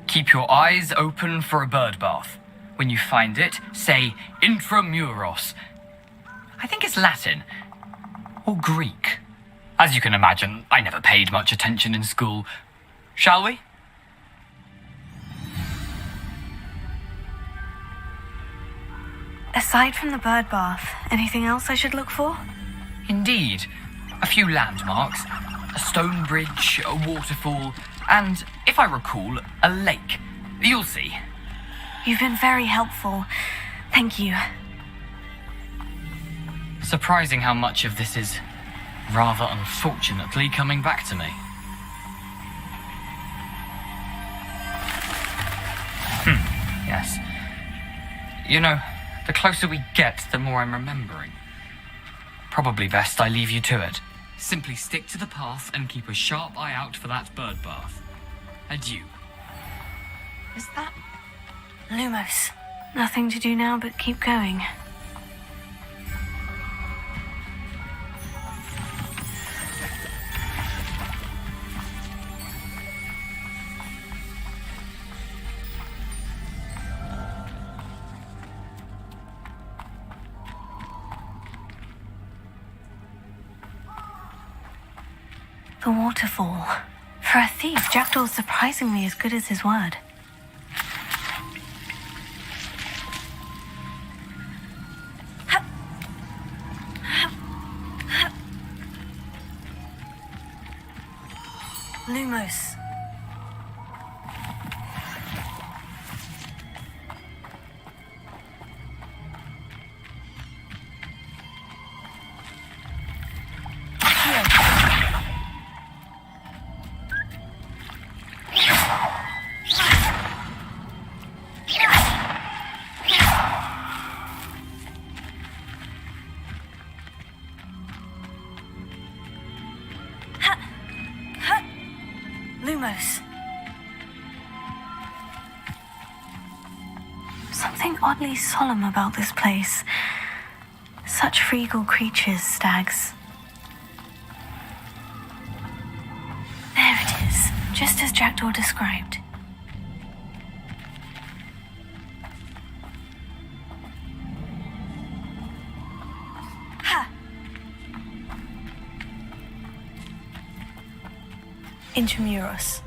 Keep your eyes open for a bird bath. When you find it, say intramuros. I think it's Latin. Or Greek. As you can imagine, I never paid much attention in school. Shall we? Aside from the bird bath, anything else I should look for? Indeed. A few landmarks, a stone bridge, a waterfall, and, if I recall, a lake. You'll see. You've been very helpful. Thank you. Surprising how much of this is, rather unfortunately, coming back to me. Yes. You know, the closer we get, the more I'm remembering. Probably best I leave you to it. Simply stick to the path and keep a sharp eye out for that bird bath. Adieu. Is that... Lumos. Nothing to do now but keep going. The waterfall. For a thief, Jackdaw's surprisingly as good as his word. Lumos. Lumos. Something oddly solemn about this place. Such regal creatures, stags. There it is, just as Jackdaw described. Ha! Intramuros.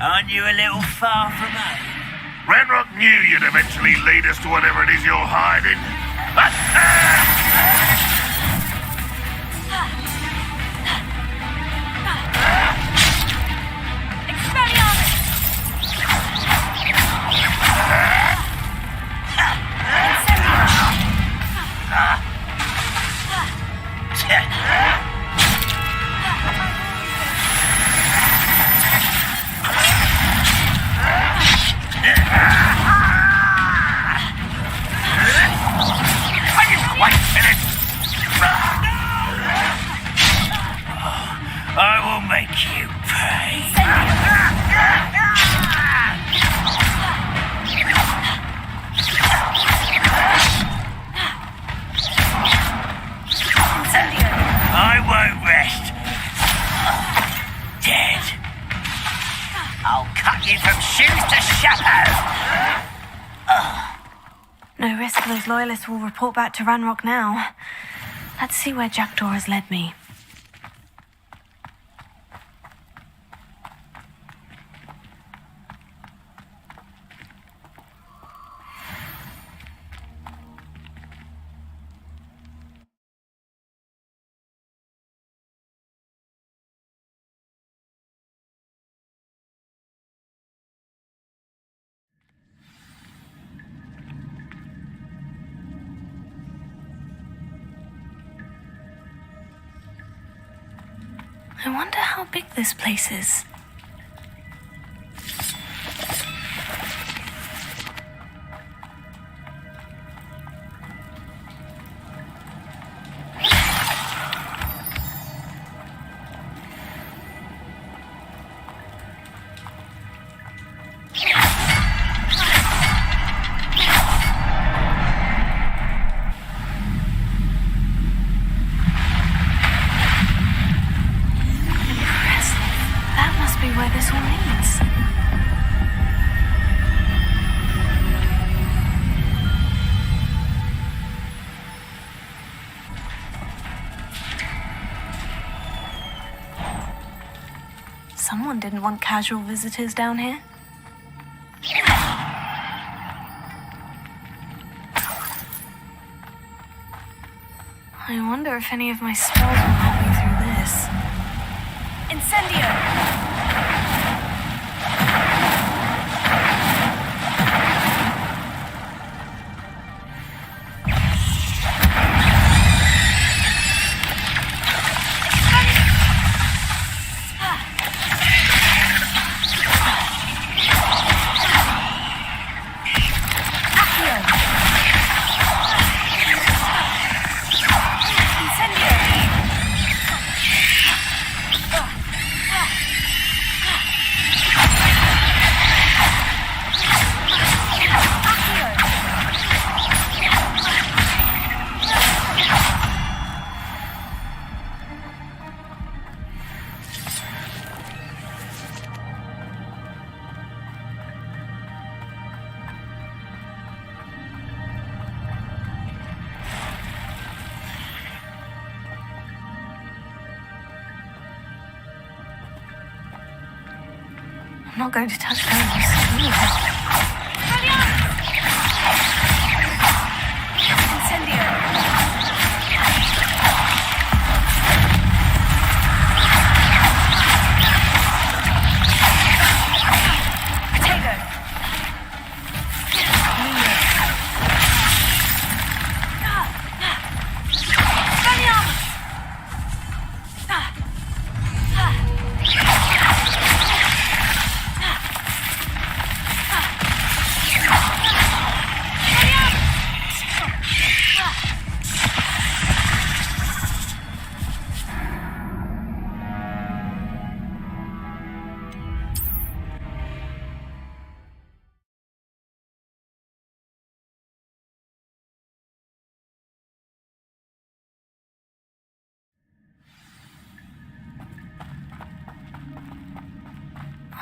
Aren't you a little far from home? Ranrock knew you'd eventually lead us to whatever it is you're hiding. I will make you pay. I won't rest. Dead. I'll cut you from shoes to shadow. No risk those loyalists will report back to Ranrock now. Let's see where Jackdaw has led me. I wonder how big this place is. Where this all leads. Someone didn't want casual visitors down here. I wonder if any of my spells will help me through this. Incendio! I'm not going to touch those.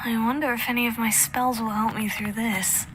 I wonder if any of my spells will help me through this.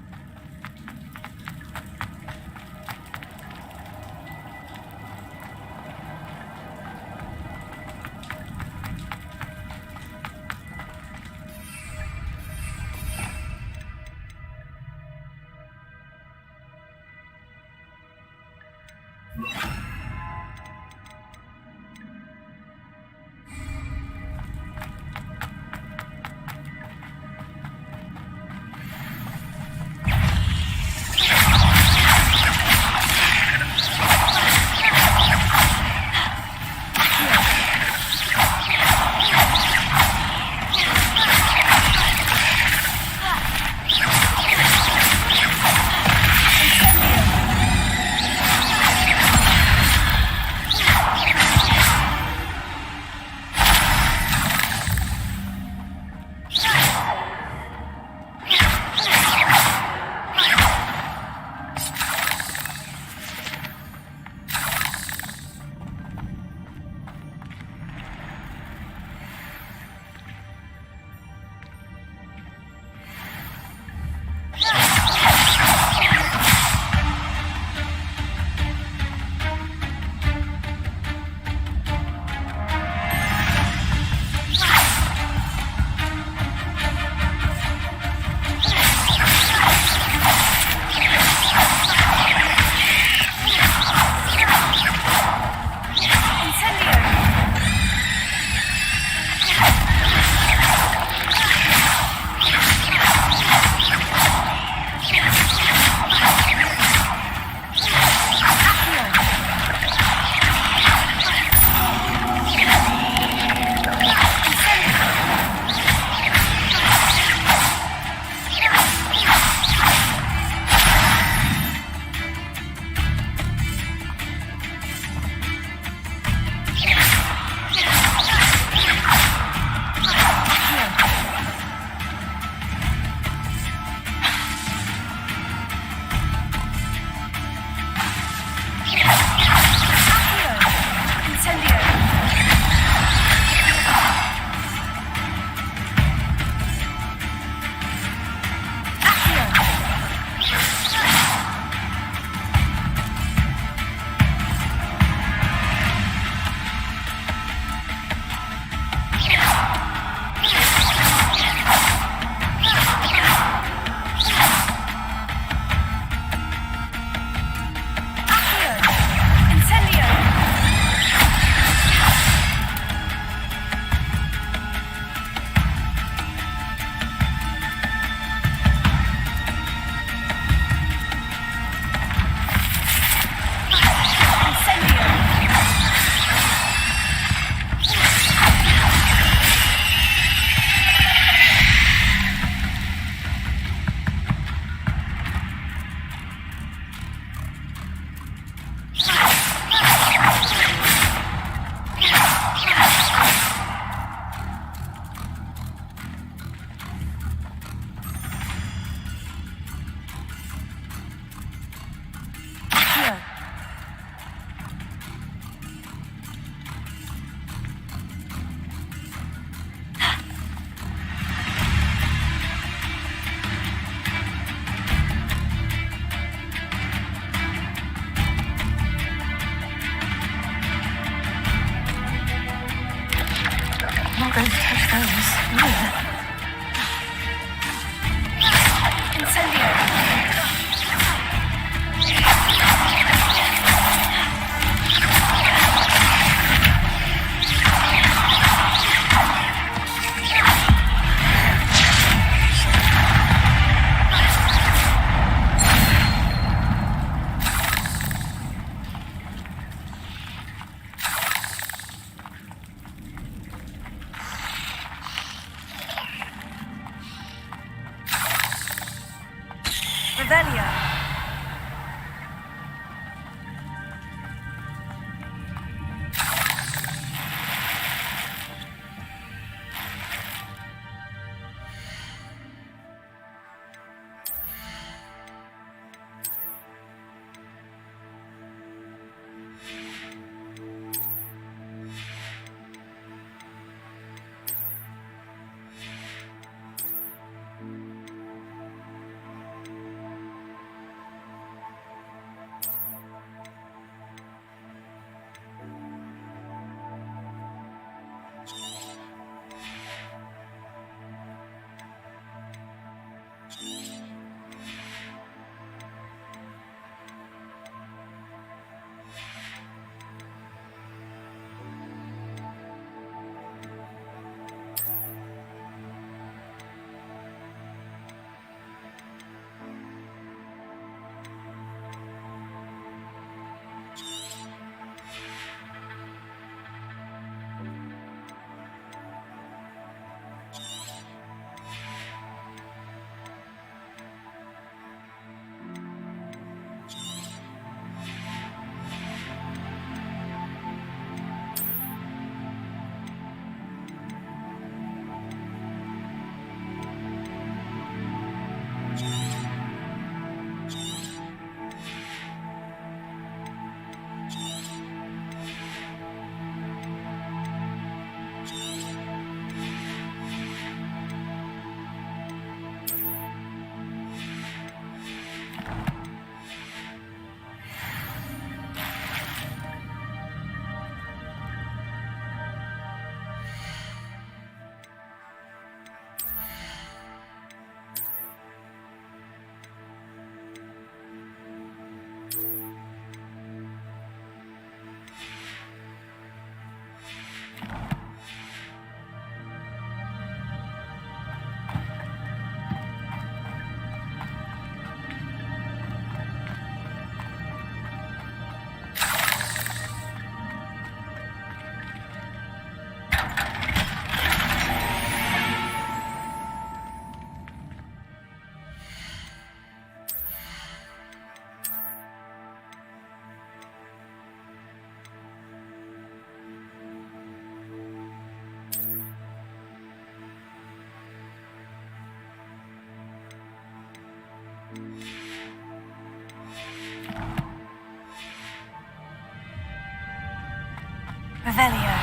Revelio.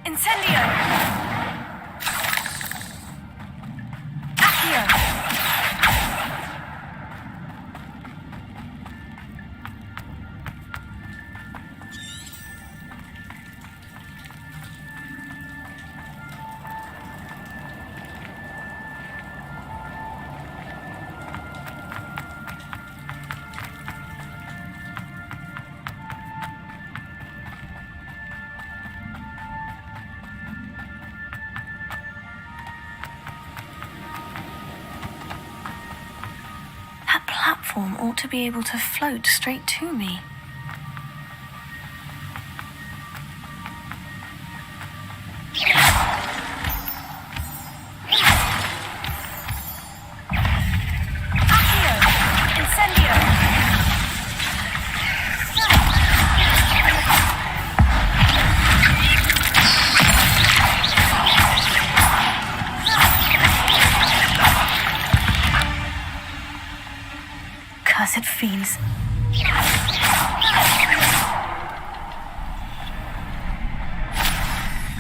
Incendio! Accio! That platform ought to be able to float straight to me. Cursed fiends.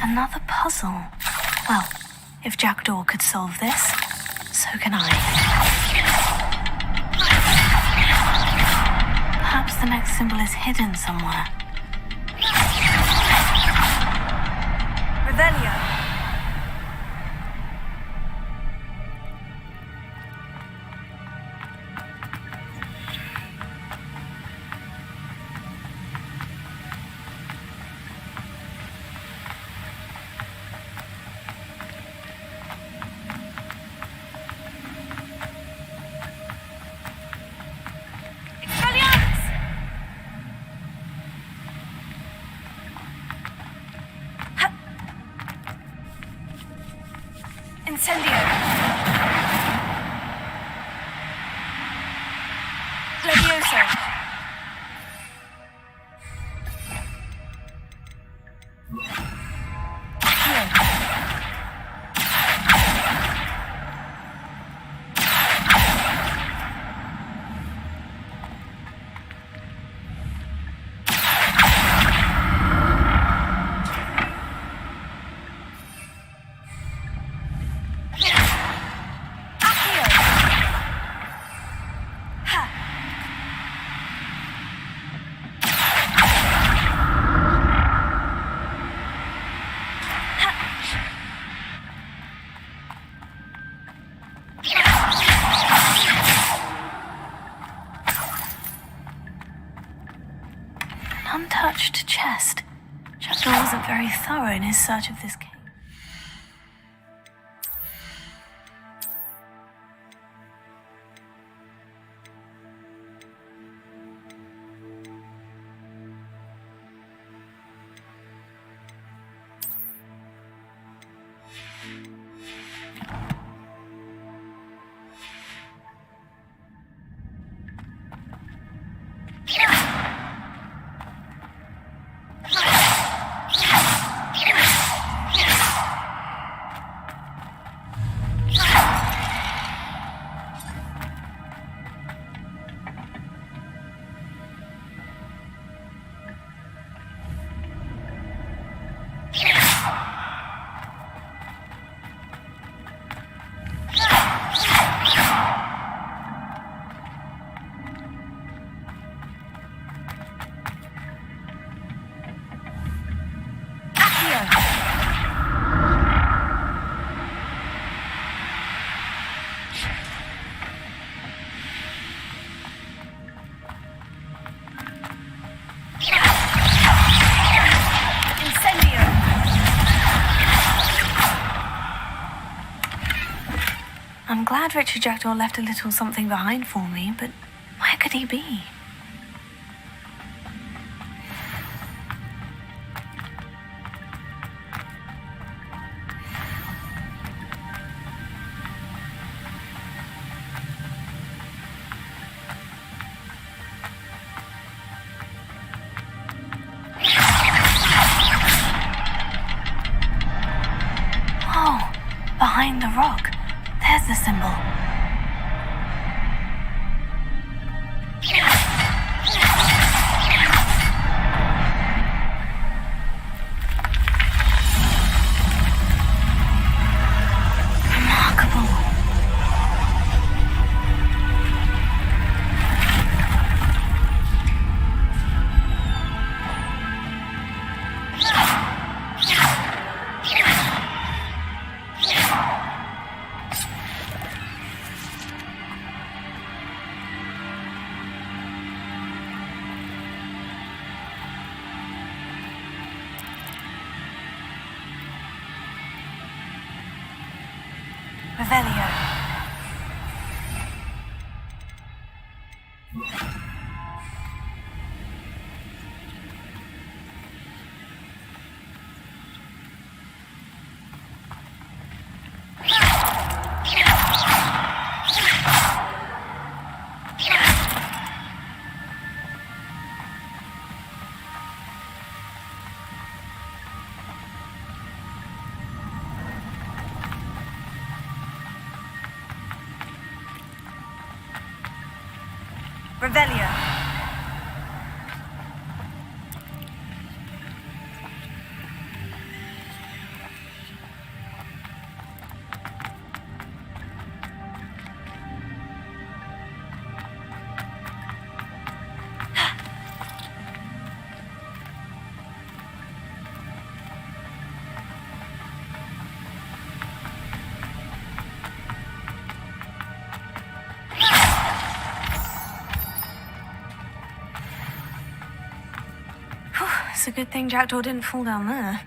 Another puzzle. Well, if Jackdaw could solve this, so can I. Perhaps the next symbol is hidden somewhere. Revelio. Incendio. Levioso. Untouched chest. Jackdaw wasn't very thorough in his search of this cave. I'm glad Richard Jackdaw left a little something behind for me, but where could he be? Oh, behind the rock. There's the symbol. Remarkable. Revelio. Revelio. It's a good thing Jackdaw didn't fall down there.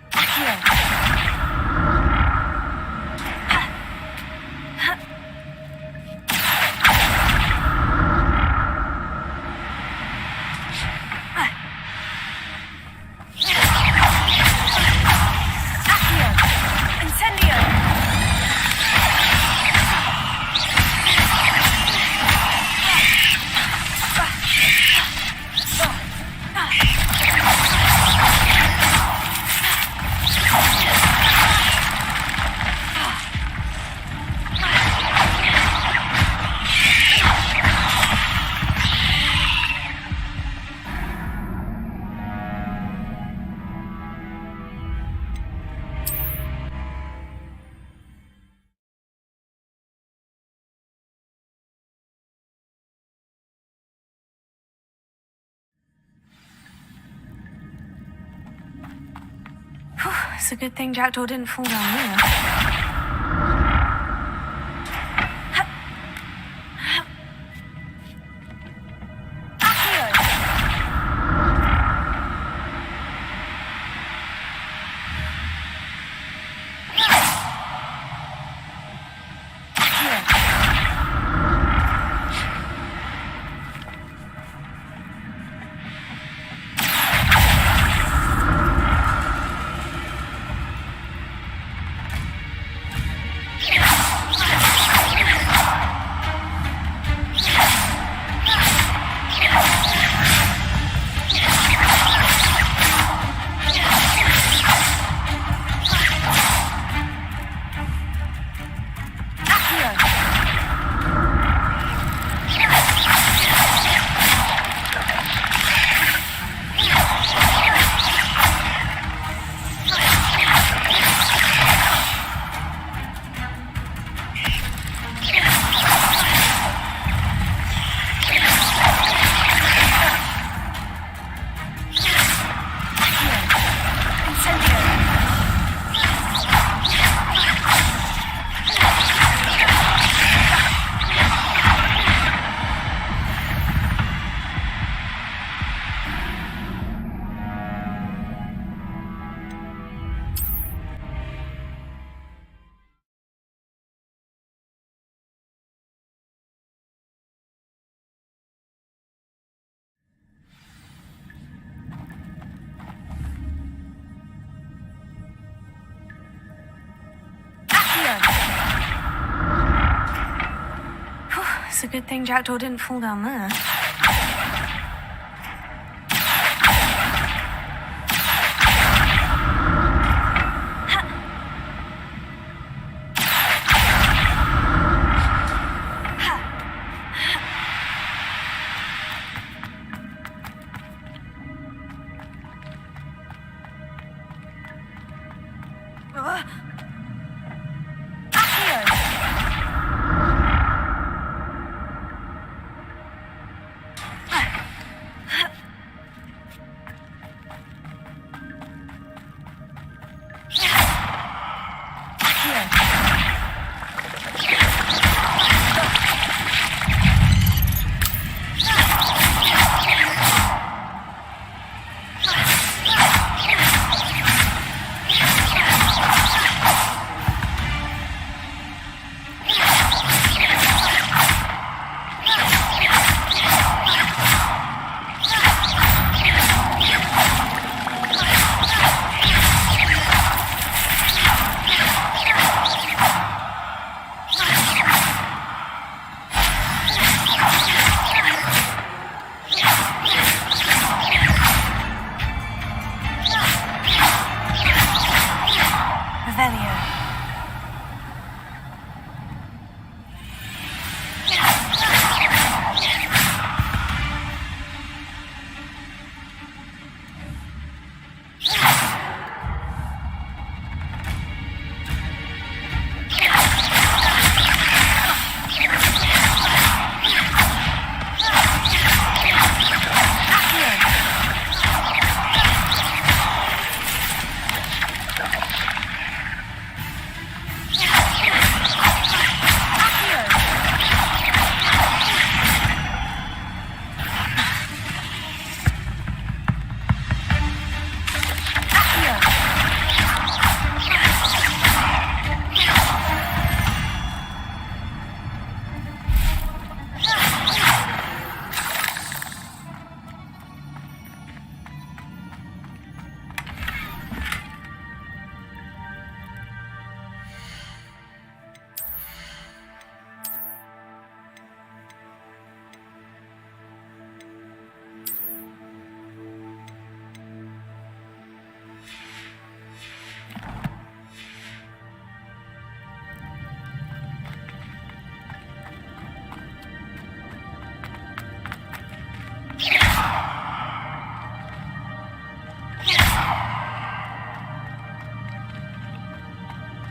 It's a good thing Jackdaw didn't fall down there. It's a good thing Jackdaw didn't fall down there.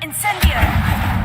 Incendio!